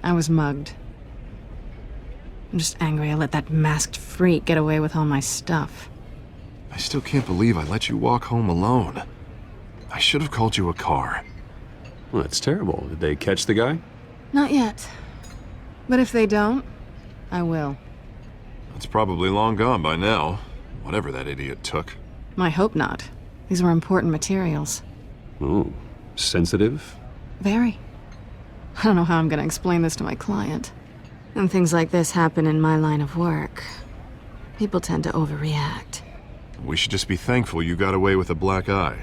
I was mugged. I'm just angry I let that masked freak get away with all my stuff.
I still can't believe I let you walk home alone. I should have called you a car.
Well, that's terrible. Did they catch the guy?
Not yet. But if they don't, I will.
It's probably long gone by now, whatever that idiot took.
I hope not. These were important materials.
Ooh, sensitive?
Very. I don't know how I'm gonna explain this to my client. And things like this happen in my line of work. People tend to overreact.
We should just be thankful you got away with a black eye.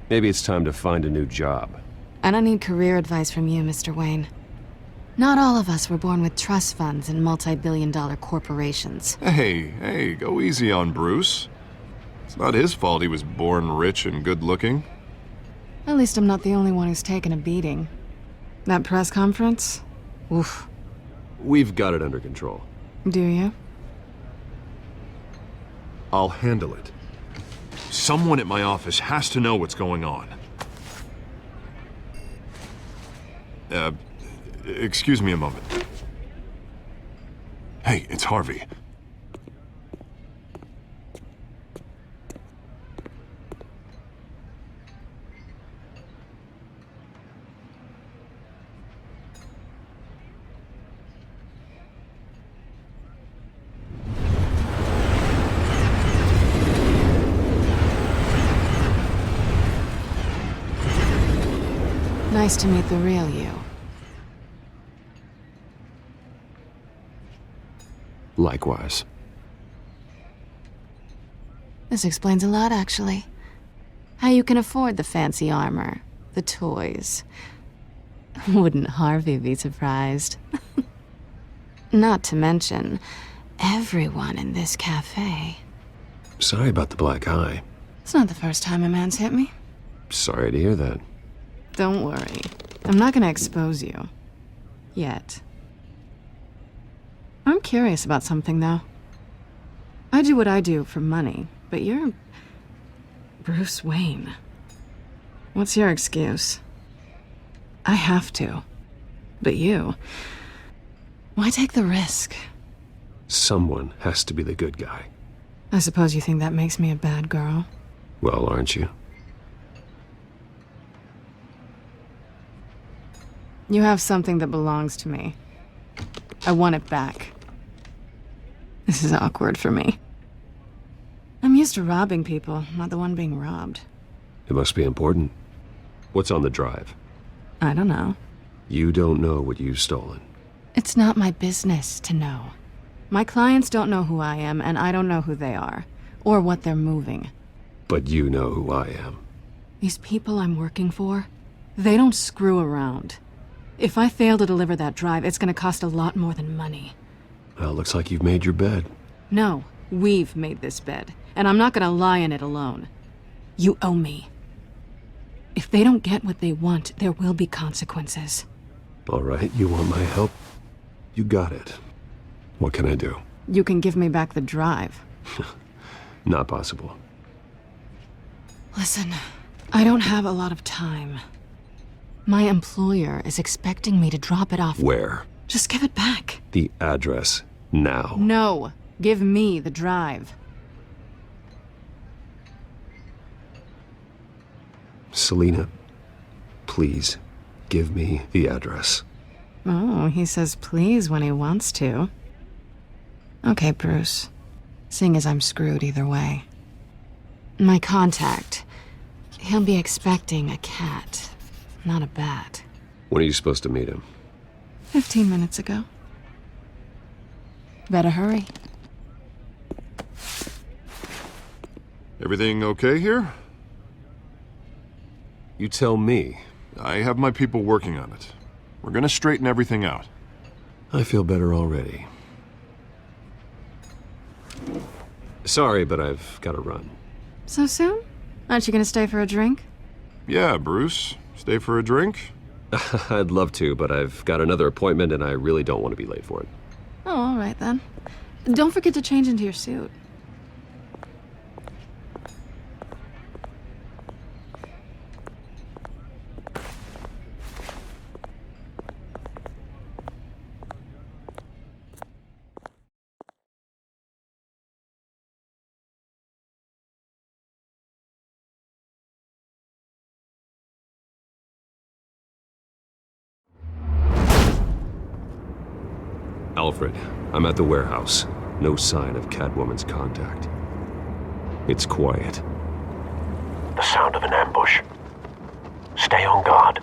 Maybe it's time to find a new job.
I don't need career advice from you, Mr. Wayne. Not all of us were born with trust funds and multi-billion-dollar corporations.
Hey, go easy on Bruce. It's not his fault he was born rich and good-looking.
At least I'm not the only one who's taken a beating. That press conference? Oof.
We've got it under control.
Do you?
I'll handle it. Someone at my office has to know what's going on. Excuse me a moment. Hey, it's Harvey.
Nice to meet the real you.
Likewise.
This explains a lot, actually. How you can afford the fancy armor, the toys. Wouldn't Harvey be surprised? Not to mention, everyone in this cafe.
Sorry about the black eye.
It's not the first time a man's hit me.
Sorry to hear that.
Don't worry. I'm not gonna expose you. Yet. I'm curious about something, though. I do what I do for money, but you're... Bruce Wayne. What's your excuse? I have to. But you... Why take the risk?
Someone has to be the good guy.
I suppose you think that makes me a bad girl?
Well, aren't you?
You have something that belongs to me. I want it back. This is awkward for me. I'm used to robbing people, not the one being robbed.
It must be important. What's on the drive?
I don't know.
You don't know what you've stolen.
It's not my business to know. My clients don't know who I am, and I don't know who they are, or what they're moving.
But you know who I am.
These people I'm working for, they don't screw around. If I fail to deliver that drive, it's gonna cost a lot more than money.
Well, looks like you've made your bed.
No, we've made this bed, and I'm not gonna lie in it alone. You owe me. If they don't get what they want, there will be consequences.
All right, you want my help? You got it. What can I do?
You can give me back the drive.
Not possible.
Listen, I don't have a lot of time. My employer is expecting me to drop it off.
Where?
Just give it back.
The address, now.
No, give me the drive.
Selina, please, give me the address.
Oh, he says please when he wants to. Okay, Bruce. Seeing as I'm screwed either way. My contact. He'll be expecting a cat, not a bat.
When are you supposed to meet him?
15 minutes ago. Better hurry.
Everything okay here?
You tell me.
I have my people working on it. We're gonna straighten everything out.
I feel better already. Sorry, but I've got to run.
So soon? Aren't you gonna stay for a drink?
Yeah, Bruce. Stay for a drink?
I'd love to, but I've got another appointment and I really don't want to be late for it.
Oh, all right then. Don't forget to change into your suit.
Alfred, I'm at the warehouse. No sign of Catwoman's contact. It's quiet.
The sound of an ambush. Stay on guard.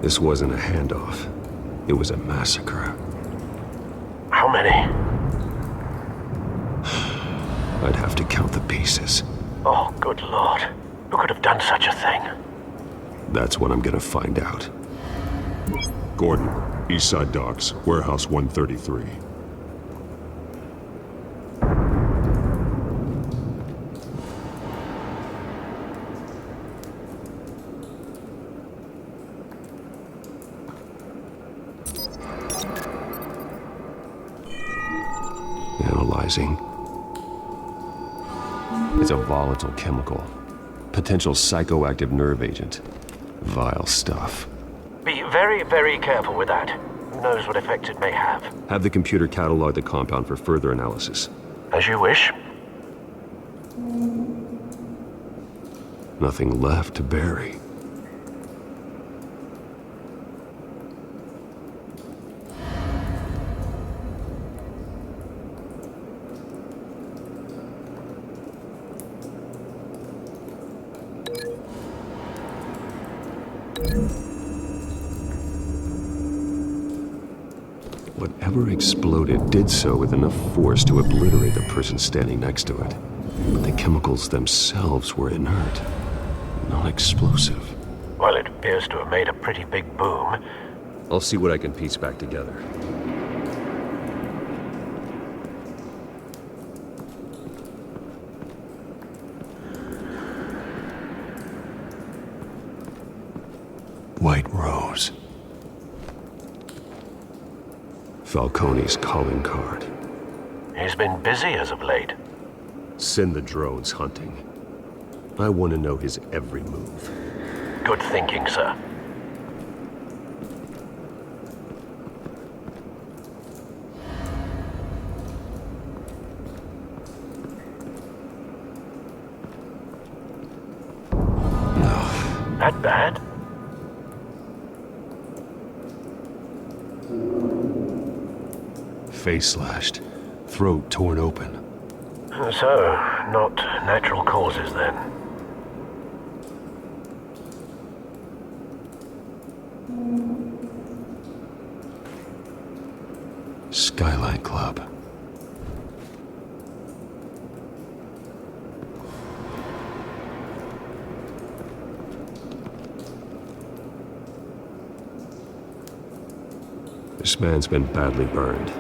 This wasn't a handoff. It was a massacre.
How many?
I'd have to count the pieces.
Oh, good lord. Who could have done such a thing?
That's what I'm gonna find out.
Gordon, Eastside Docks, Warehouse 133.
Analyzing. It's a volatile chemical. Potential psychoactive nerve agent. Vile stuff.
Be very, very careful with that. Who knows what effects it may have.
Have the computer catalog the compound for further analysis.
As you wish.
Nothing left to bury. Whatever exploded did so with enough force to obliterate the person standing next to it. But the chemicals themselves were inert, non-explosive.
Well, it appears to have made a pretty big boom.
I'll see what I can piece back together. White Rose. Falcone's calling card.
He's been busy as of late.
Send the drones hunting. I want to know his every move.
Good thinking, sir.
No.
That bad?
Face slashed, throat torn open.
So, not natural causes then.
Skyline Club. This man's been badly burned.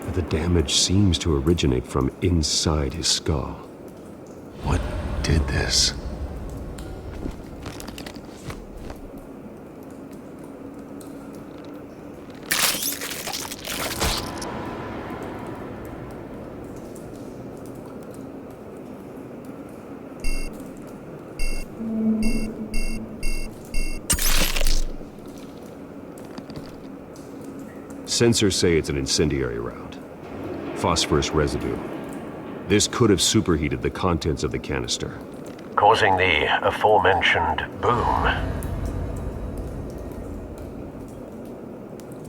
But the damage seems to originate from inside his skull. What did this? Sensors say it's an incendiary round. Phosphorus residue. This could have superheated the contents of the canister,
causing the aforementioned boom.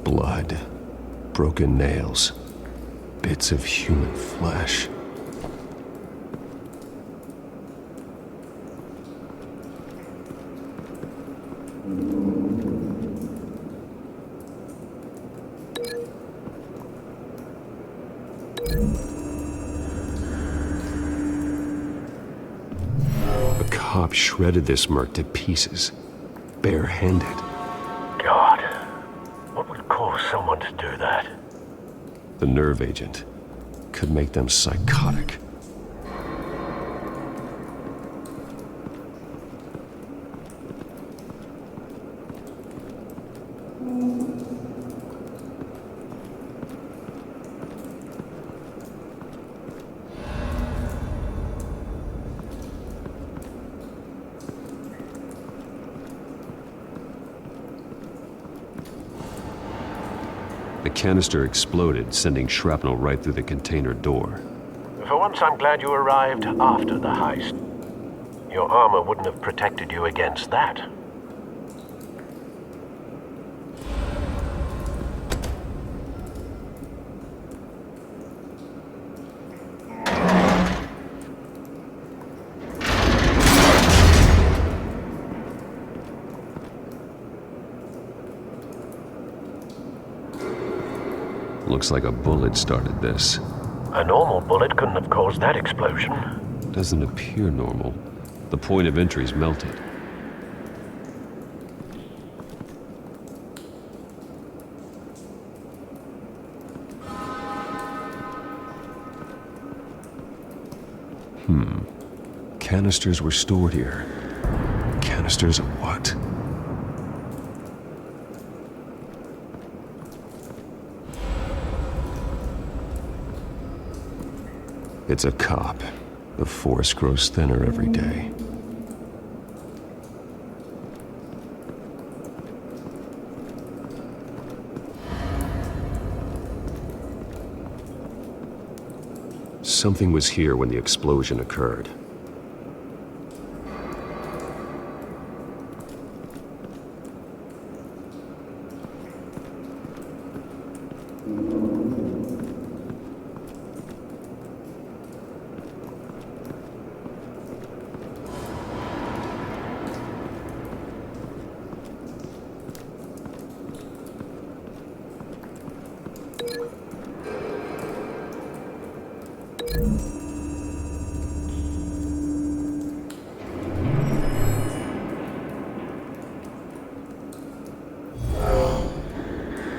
Blood, broken nails, bits of human flesh. Cop shredded this merc to pieces, bare-handed.
God, what would cause someone to do that?
The nerve agent could make them psychotic. The canister exploded, sending shrapnel right through the container door.
For once, I'm glad you arrived after the heist. Your armor wouldn't have protected you against that.
looks like a bullet started this.
A normal bullet couldn't have caused that explosion.
Doesn't appear normal. The point of entry's melted. Canisters were stored here. Canisters of what? It's a cop. The force grows thinner every day. Something was here when the explosion occurred.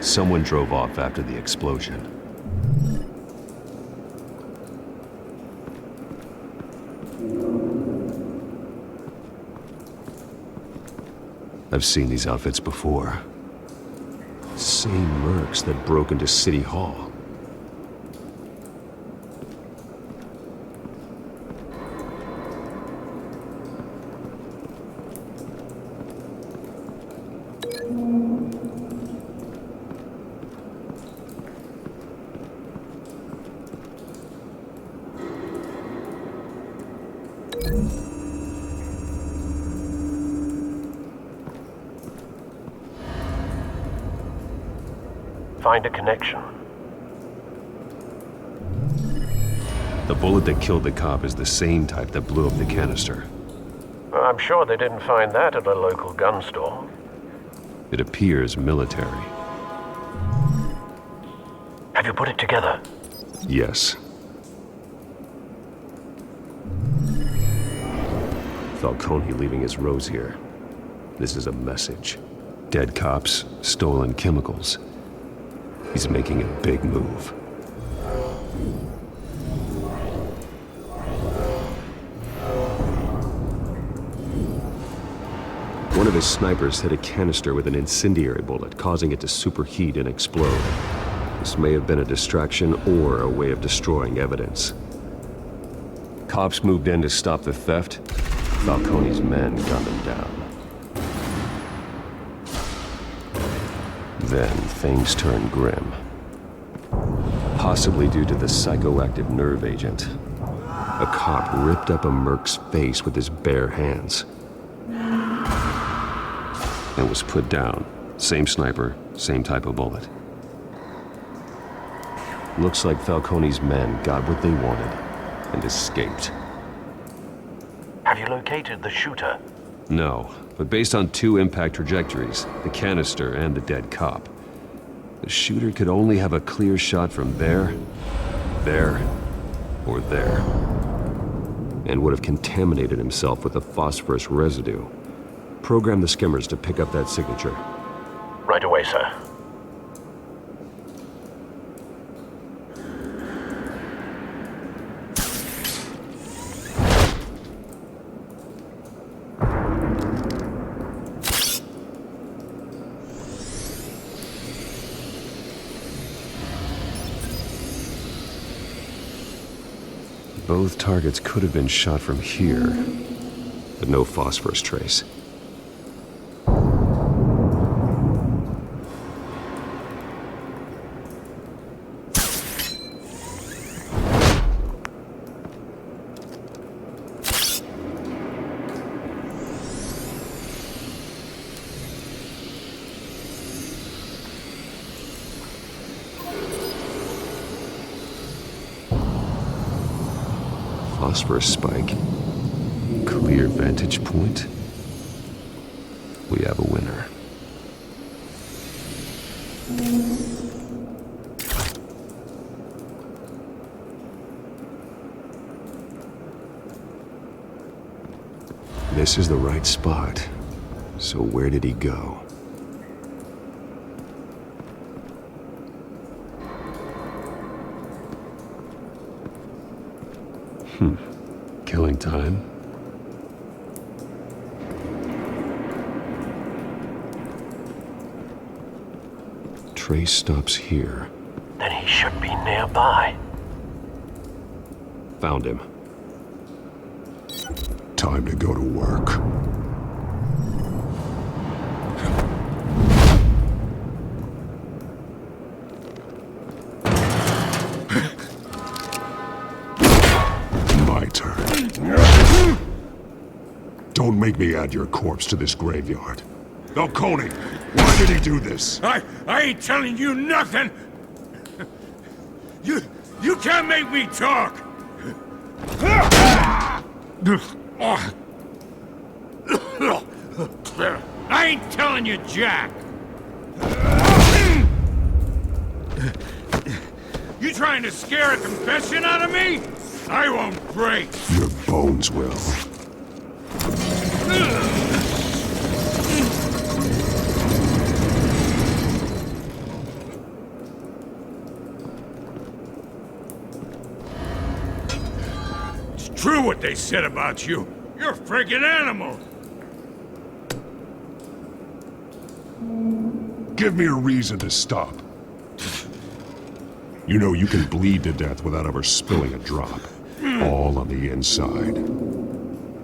Someone drove off after the explosion. I've seen these outfits before. Same mercs that broke into City Hall.
Find a connection.
The bullet that killed the cop is the same type that blew up the canister.
I'm sure they didn't find that at a local gun store.
It appears military.
Have you put it together?
Yes. Falcone leaving his rose here. This is a message. Dead cops, stolen chemicals. He's making a big move. One of his snipers hit a canister with an incendiary bullet, causing it to superheat and explode. This may have been a distraction or a way of destroying evidence. Cops moved in to stop the theft. Falcone's men gunned them down. Then things turned grim. Possibly due to the psychoactive nerve agent. A cop ripped up a merc's face with his bare hands. And was put down. Same sniper, same type of bullet. Looks like Falcone's men got what they wanted and escaped.
Have you located the shooter?
No, but based on two impact trajectories, the canister and the dead cop, the shooter could only have a clear shot from there, or there, and would have contaminated himself with the phosphorus residue. Program the skimmers to pick up that signature.
Right away, sir.
Both targets could have been shot from here, but no phosphorus trace. Phosphorus spike. Clear vantage point. We have a winner. This is the right spot. So where did he go?
Killing time.
Trace stops here.
Then he should be nearby.
Found him.
Time to go to work. My turn. Don't make me add your corpse to this graveyard. Falcone, why did he do this?
I ain't telling you nothing! You can't make me talk! I ain't telling you, Jack! You trying to scare a confession out of me? I won't break!
Your bones will.
It's true what they said about you. You're a friggin' animal!
Give me a reason to stop. You know you can bleed to death without ever spilling a drop. All on the inside.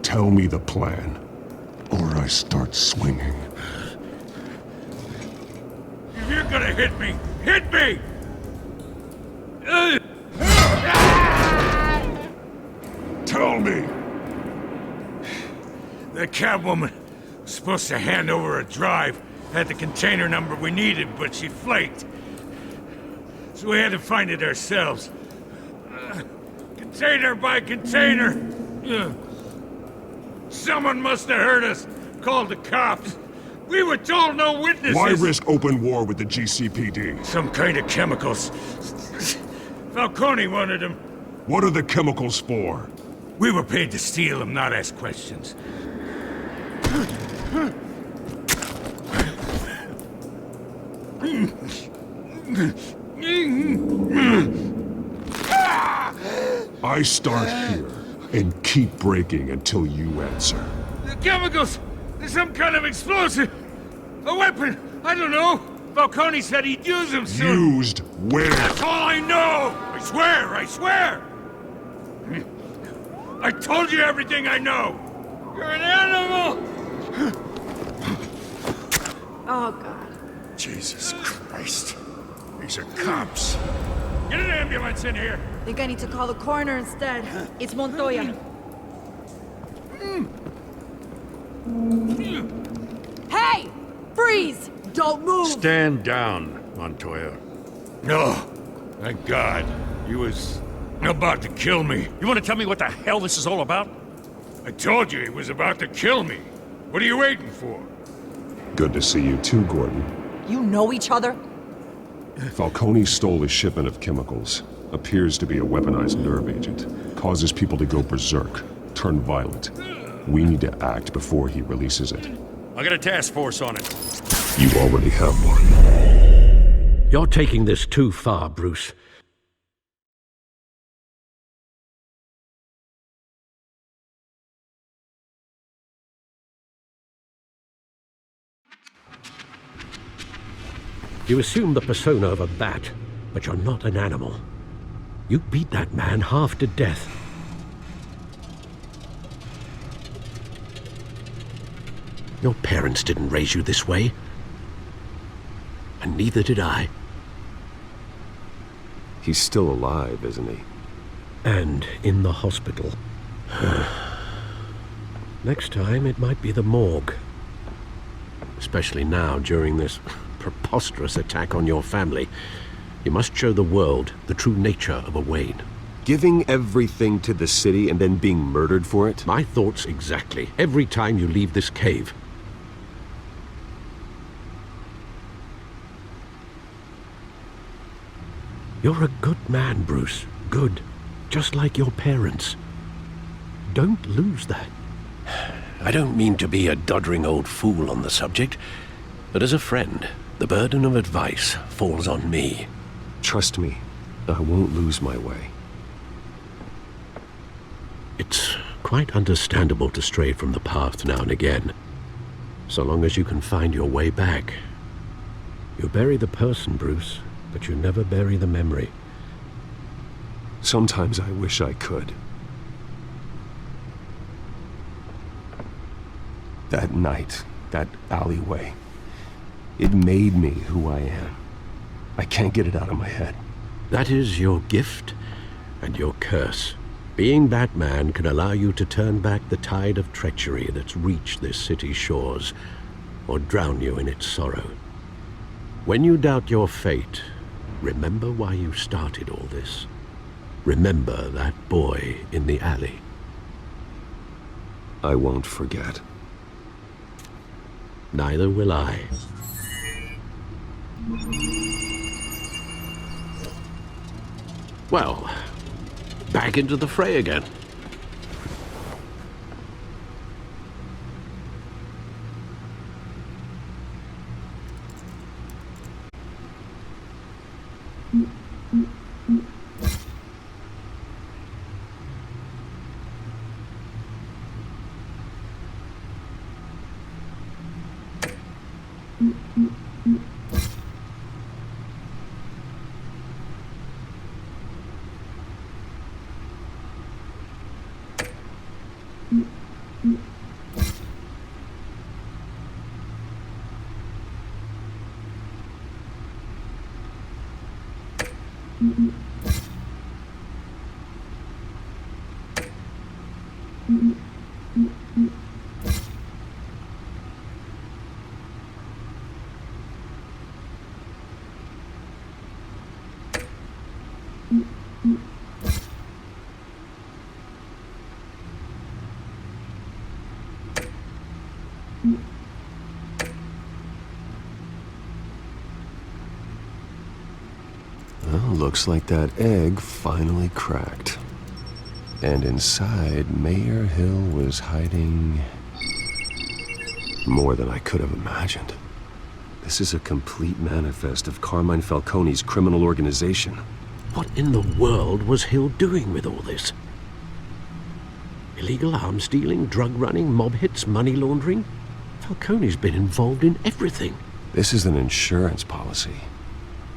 Tell me the plan, or I start swinging.
If you're gonna hit me, hit me!
Tell me!
The Catwoman was supposed to hand over a drive, had the container number we needed, but she flaked. So we had to find it ourselves. Container by container. Someone must have heard us, called the cops. We were told no witnesses.
Why risk open war with the GCPD?
Some kind of chemicals. Falcone wanted them.
What are the chemicals for?
We were paid to steal them, not ask questions.
I start here and keep breaking until you answer.
The chemicals! There's some kind of explosive! A weapon! I don't know! Falcone said he'd use them soon!
Used where?
That's all I know! I swear! I swear! I told you everything I know! You're an animal!
Oh, God.
Jesus Christ. These are cops. Get an ambulance in here!
Think I need to call the coroner instead. It's Montoya. Hey! Freeze! Don't move!
Stand down, Montoya.
No. Thank God. He was about to kill me.
You want to tell me what the hell this is all about?
I told you he was about to kill me. What are you waiting for?
Good to see you too, Gordon.
You know each other?
Falcone stole a shipment of chemicals. Appears to be a weaponized nerve agent. Causes people to go berserk, turn violent. We need to act before he releases it.
I got a task force on it.
You already have one.
You're taking this too far, Bruce. You assume the persona of a bat, but you're not an animal. You beat that man half to death. Your parents didn't raise you this way. And neither did I.
He's still alive, isn't he?
And in the hospital. Next time, it might be the morgue. Especially now, during this preposterous attack on your family. You must show the world the true nature of a Wayne.
Giving everything to the city and then being murdered for it?
My thoughts exactly. Every time you leave this cave. You're a good man, Bruce. Good. Just like your parents. Don't lose that. I don't mean to be a doddering old fool on the subject, but as a friend, the burden of advice falls on me.
Trust me, I won't lose my way.
It's quite understandable to stray from the path now and again, so long as you can find your way back. You bury the person, Bruce, but you never bury the memory.
Sometimes I wish I could. That night, that alleyway, it made me who I am. I can't get it out of my head.
That is your gift and your curse. Being Batman can allow you to turn back the tide of treachery that's reached this city's shores, or drown you in its sorrow. When you doubt your fate, remember why you started all this. Remember that boy in the alley.
I won't forget.
Neither will I. Well, back into the fray again.
Well, looks like that egg finally cracked. And inside, Mayor Hill was hiding more than I could have imagined. This is a complete manifest of Carmine Falcone's criminal organization.
What in the world was Hill doing with all this? Illegal arms dealing, drug running, mob hits, money laundering? Falcone's been involved in everything.
This is an insurance policy.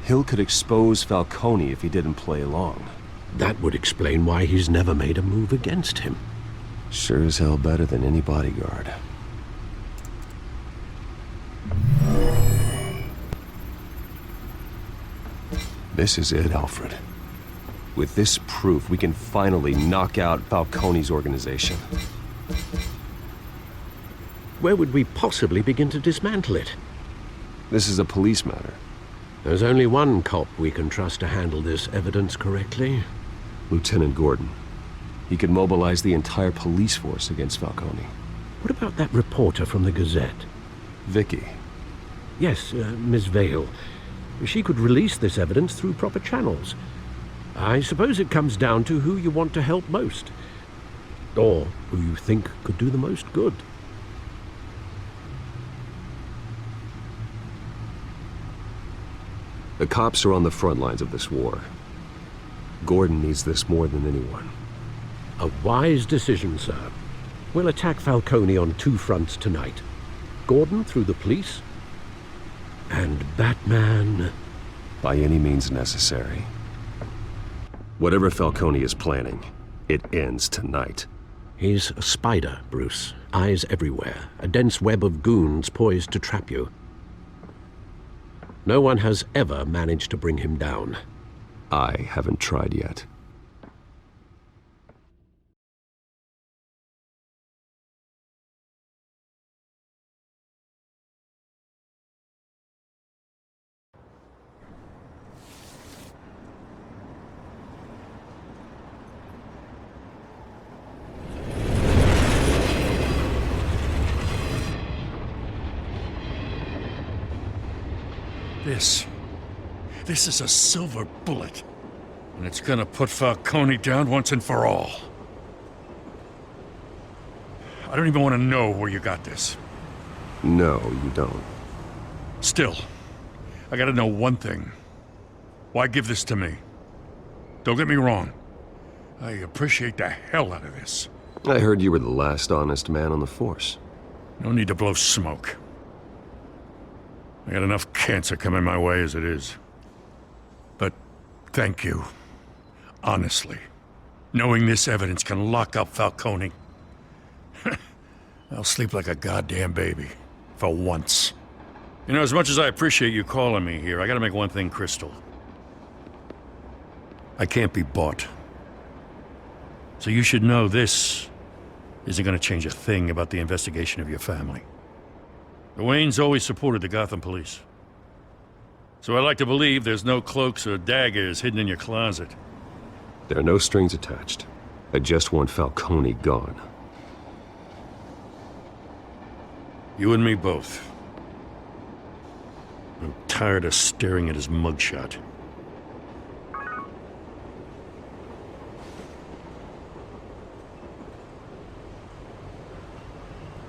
Hill could expose Falcone if he didn't play along.
That would explain why he's never made a move against him.
Sure as hell better than any bodyguard. This is it, Alfred. With this proof, we can finally knock out Falcone's organization.
Where would we possibly begin to dismantle it?
This is a police matter.
There's only one cop we can trust to handle this evidence correctly.
Lieutenant Gordon. He could mobilize the entire police force against Falcone.
What about that reporter from the Gazette?
Vicky.
Yes, Miss Vale. She could release this evidence through proper channels. I suppose it comes down to who you want to help most. Or who you think could do the most good.
The cops are on the front lines of this war. Gordon needs this more than anyone.
A wise decision, sir. We'll attack Falcone on two fronts tonight. Gordon through the police, and Batman...
by any means necessary. Whatever Falcone is planning, it ends tonight.
He's a spider, Bruce. Eyes everywhere. A dense web of goons poised to trap you. No one has ever managed to bring him down.
I haven't tried yet.
This is a silver bullet. And it's gonna put Falcone down once and for all.
I don't even want to know where you got this.
No, you don't.
Still, I gotta know one thing. Why give this to me? Don't get me wrong. I appreciate the hell out of this.
I heard you were the last honest man on the force.
No need to blow smoke. I got enough cancer coming my way as it is. But thank you. Honestly. Knowing this evidence can lock up Falcone. I'll sleep like a goddamn baby. For once. You know, as much as I appreciate you calling me here, I gotta make one thing crystal. I can't be bought. So you should know this isn't gonna change a thing about the investigation of your family. The Waynes always supported the Gotham police. So I like to believe there's no cloaks or daggers hidden in your closet.
There are no strings attached. I just want Falcone gone.
You and me both. I'm tired of staring at his mugshot.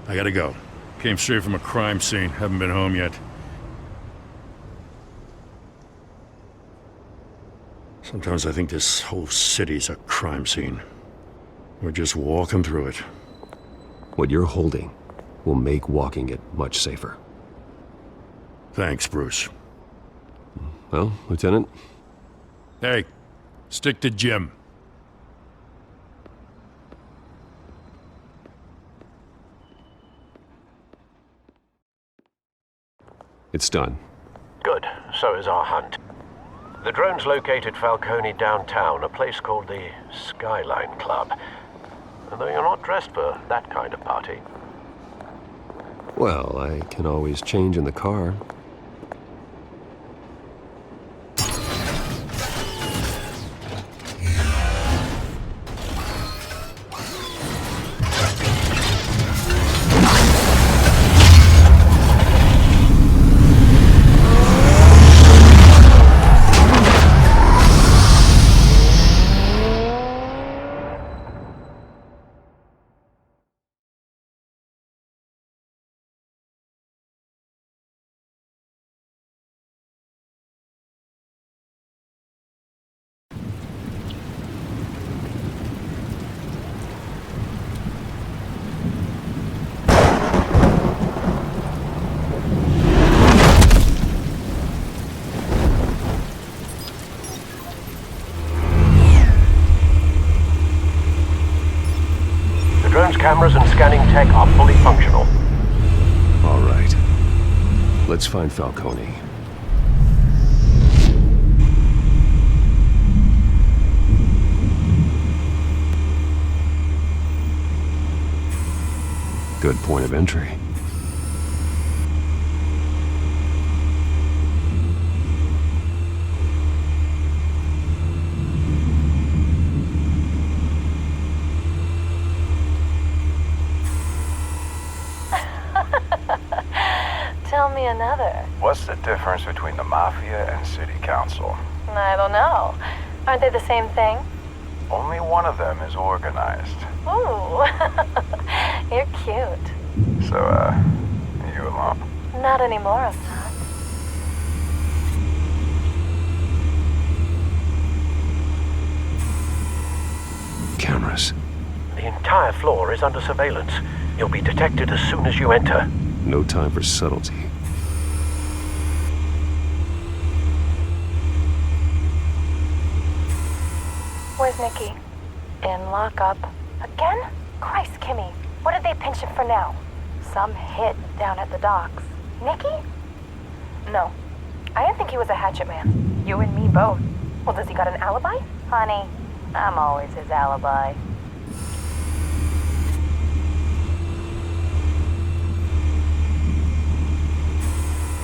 I gotta go. Came straight from a crime scene. Haven't been home yet. Sometimes I think this whole city's a crime scene. We're just walking through it.
What you're holding will make walking it much safer.
Thanks, Bruce.
Well, Lieutenant?
Hey, stick to Jim.
It's done.
Good. So is our hunt. The drones located Falcone downtown, a place called the Skyline Club. Although you're not dressed for that kind of party.
Well, I can always change in the car.
Cameras and scanning tech are fully functional.
All right. Let's find Falcone. Good point of entry.
Tell me another.
What's the difference between the Mafia and City Council?
I don't know. Aren't they the same thing?
Only one of them is organized.
Ooh, you're cute.
So, you alone?
Not anymore, I'm not.
Cameras.
The entire floor is under surveillance. You'll be detected as soon as you enter.
No time for subtlety.
Where's Nicky? In lockup. Again? Christ, Kimmy. What did they pinch him for now? Some hit down at the docks. Nicky? No. I didn't think he was a hatchet man. You and me both. Well, does he got an alibi? Honey, I'm always his alibi.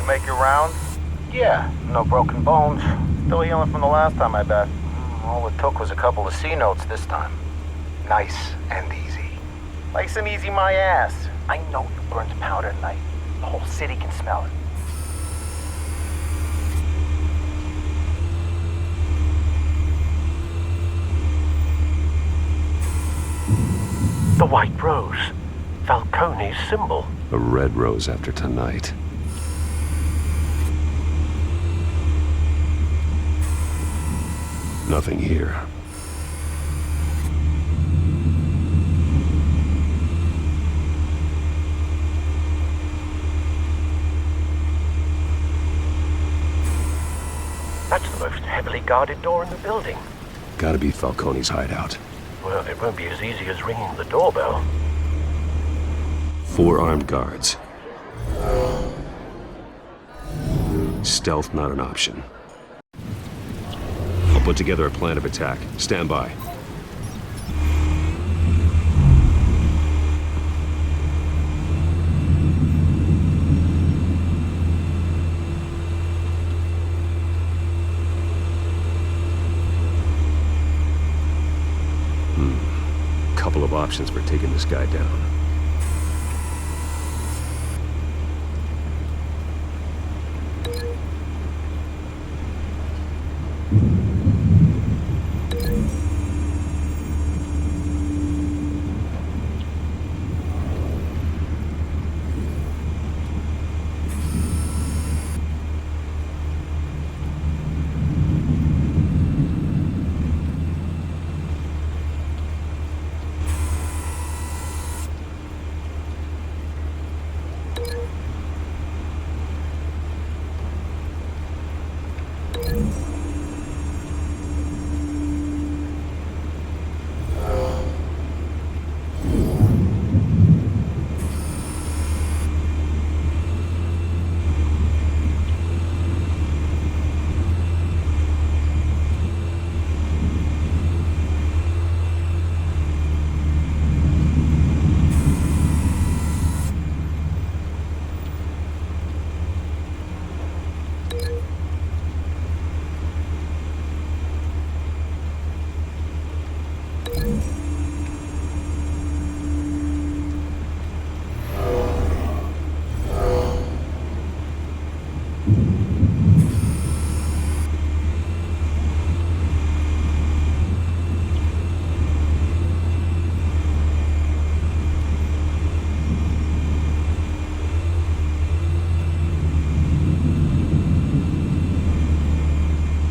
Make your rounds? Yeah, no broken bones. Still healing from the last time, I bet. All it took was a couple of C notes this time. Nice and easy. Nice and easy my ass. I know you burned powder tonight. The whole city can smell it.
The White Rose. Falcone's symbol.
A red rose after tonight. Nothing here.
That's the most heavily guarded door in the building.
Gotta be Falcone's hideout.
Well, it won't be as easy as ringing the doorbell.
4 armed guards. Stealth not an option. I'll put together a plan of attack. Stand by. Couple of options for taking this guy down.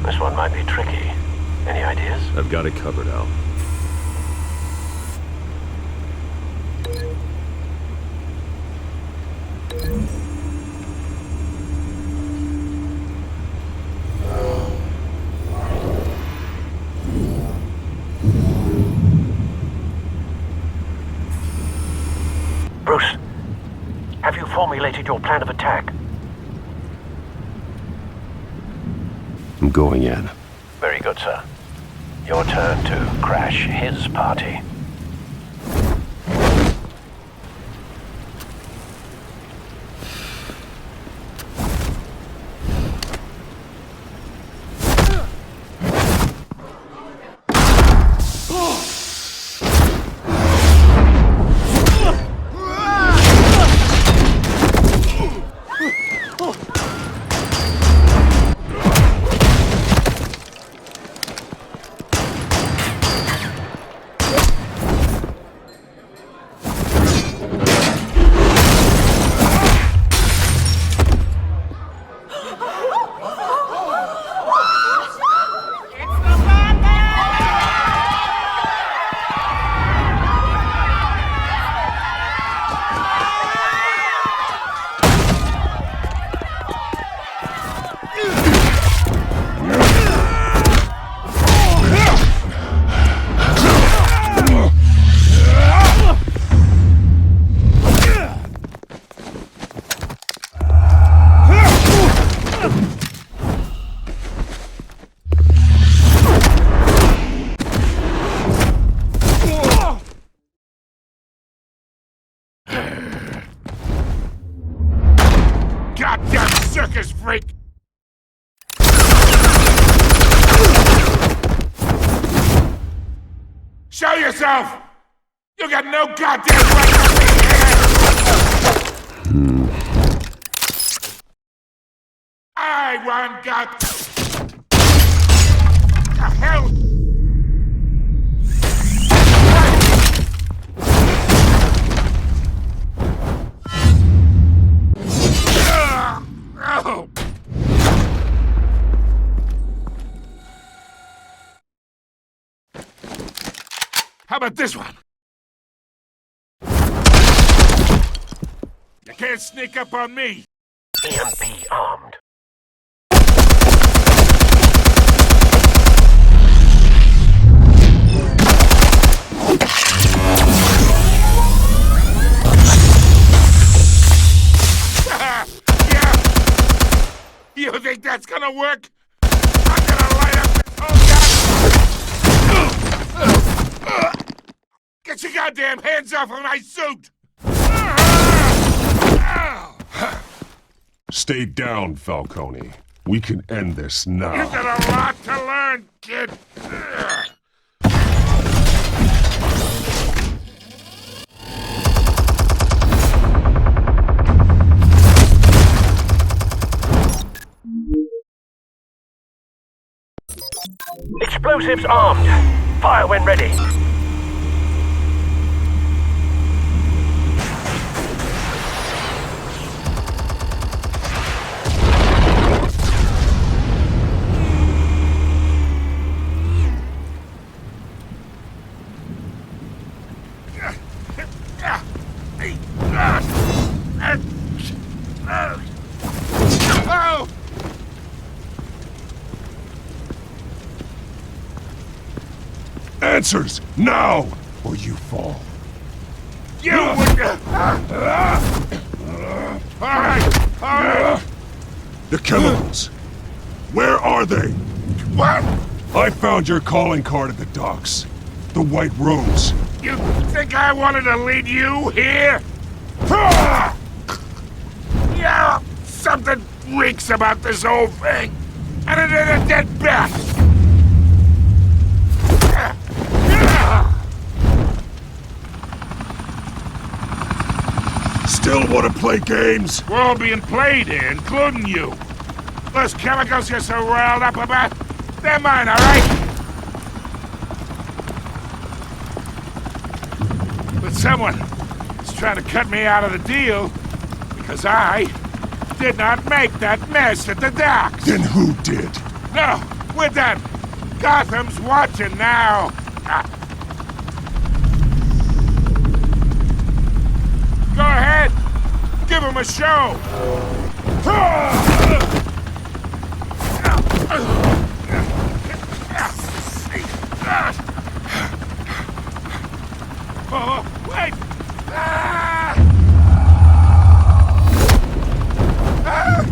This one might be tricky. Any ideas?
I've got it covered, Al.
Bruce, have you formulated your plan of attack?
I'm going in.
Very good, sir. Your turn to crash his party.
Goddamn circus freak! Show yourself! You got no goddamn right to be here! I want God. The hell? How about this one? You can't sneak up on me.
EMP armed.
You think that's gonna work? I'm gonna light up this whole gun! Get your goddamn hands off of my suit!
Stay down, Falcone. We can end this now.
You've got a lot to learn, kid!
Explosives armed. Fire when ready.
Oh!
Answers, now, or you fall.
You would... Alright!
The chemicals. Where are they?
What?
I found your calling card at the docks. The White Rose.
You think I wanted to lead you here? Yeah, something reeks about this whole thing. And it is a dead bat.
Still want to play games?
We're all being played here, including you. Those chemicals you're so riled up about, they're mine, all right? But someone is trying to cut me out of the deal because I did not make that mess at the docks.
Then who did?
No, we're done. Gotham's watching now. Go ahead. Give him a show. Oh, wait!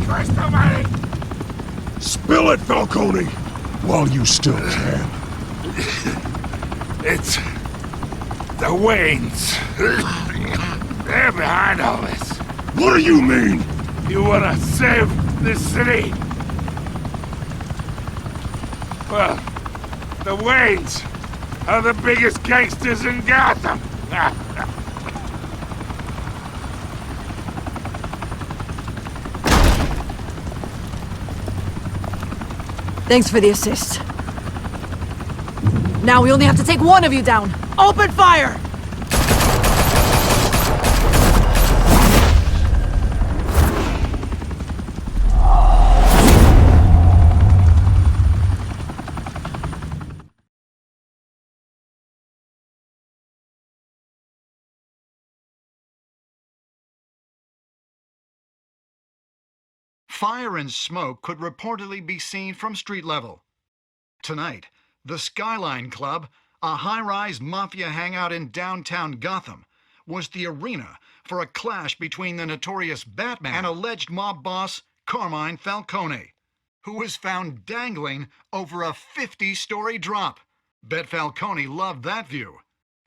Christ almighty!
Spill it, Falcone, while you still can.
It's the Waynes. They're behind all this.
What do you mean?
You wanna save this city? Well, the Waynes are the biggest gangsters in Gotham.
Thanks for the assist. Now we only have to take one of you down. Open fire!
Fire and smoke could reportedly be seen from street level. Tonight, the Skyline Club, a high-rise mafia hangout in downtown Gotham, was the arena for a clash between the notorious Batman and alleged mob boss Carmine Falcone, who was found dangling over a 50-story drop. Bet Falcone loved that view.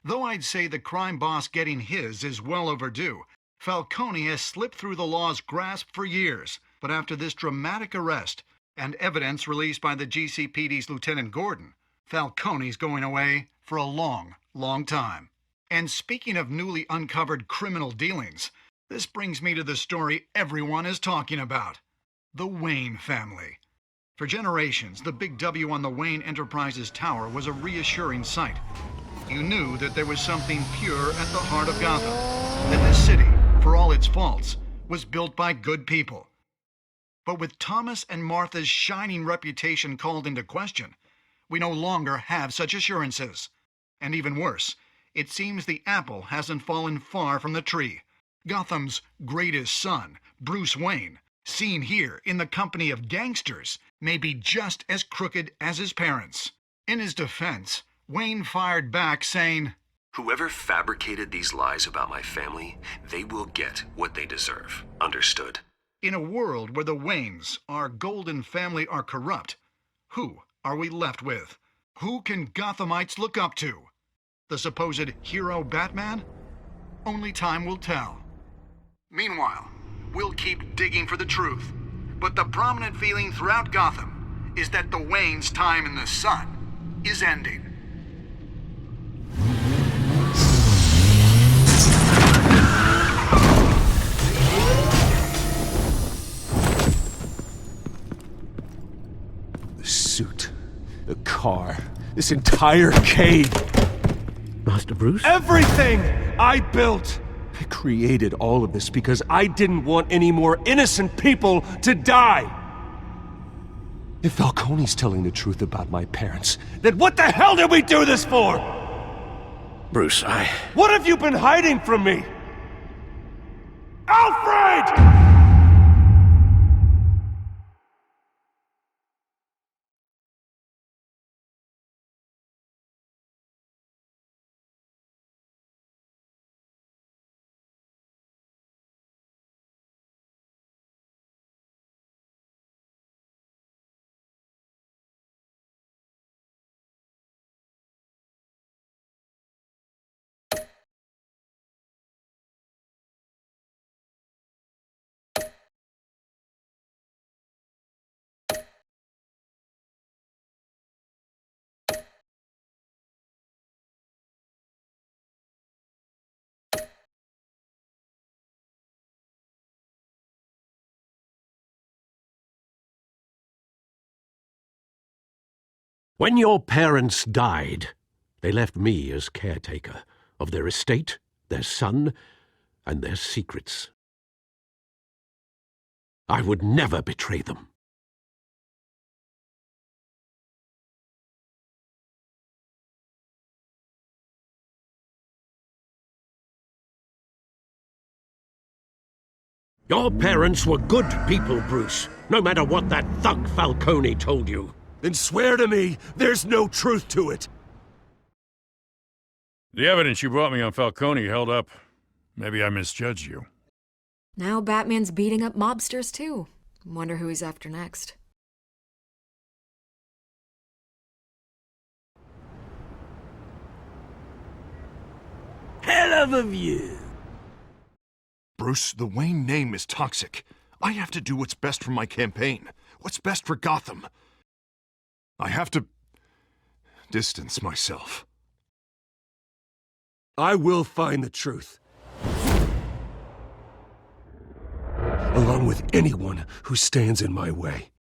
Though I'd say the crime boss getting his is well overdue, Falcone has slipped through the law's grasp for years. But after this dramatic arrest and evidence released by the GCPD's Lieutenant Gordon, Falcone's going away for a long, long time. And speaking of newly uncovered criminal dealings, this brings me to the story everyone is talking about. The Wayne family. For generations, the big W on the Wayne Enterprises Tower was a reassuring sight. You knew that there was something pure at the heart of Gotham. That this city, for all its faults, was built by good people. But with Thomas and Martha's shining reputation called into question, we no longer have such assurances. And even worse, it seems the apple hasn't fallen far from the tree. Gotham's greatest son, Bruce Wayne, seen here in the company of gangsters, may be just as crooked as his parents. In his defense, Wayne fired back saying,
"Whoever fabricated these lies about my family, they will get what they deserve. Understood?"
In a world where the Waynes, our golden family, are corrupt, who are we left with? Who can Gothamites look up to? The supposed hero Batman? Only time will tell. Meanwhile, we'll keep digging for the truth. But the prominent feeling throughout Gotham is that the Waynes' time in the sun is ending.
The suit, the car, this entire cave.
Master Bruce?
Everything I built! I created all of this because I didn't want any more innocent people to die! If Falcone's telling the truth about my parents, then what the hell did we do this for?
Bruce,
What have you been hiding from me? Alfred!
When your parents died, they left me as caretaker of their estate, their son, and their secrets. I would never betray them. Your parents were good people, Bruce, no matter what that thug Falcone told you.
Then swear to me there's no truth to it.
The evidence you brought me on Falcone held up. Maybe I misjudged you.
Now Batman's beating up mobsters, too. Wonder who he's after next.
Hell of a view.
Bruce, the Wayne name is toxic. I have to do what's best for my campaign. What's best for Gotham. I have to distance myself.
I will find the truth. Along with anyone who stands in my way.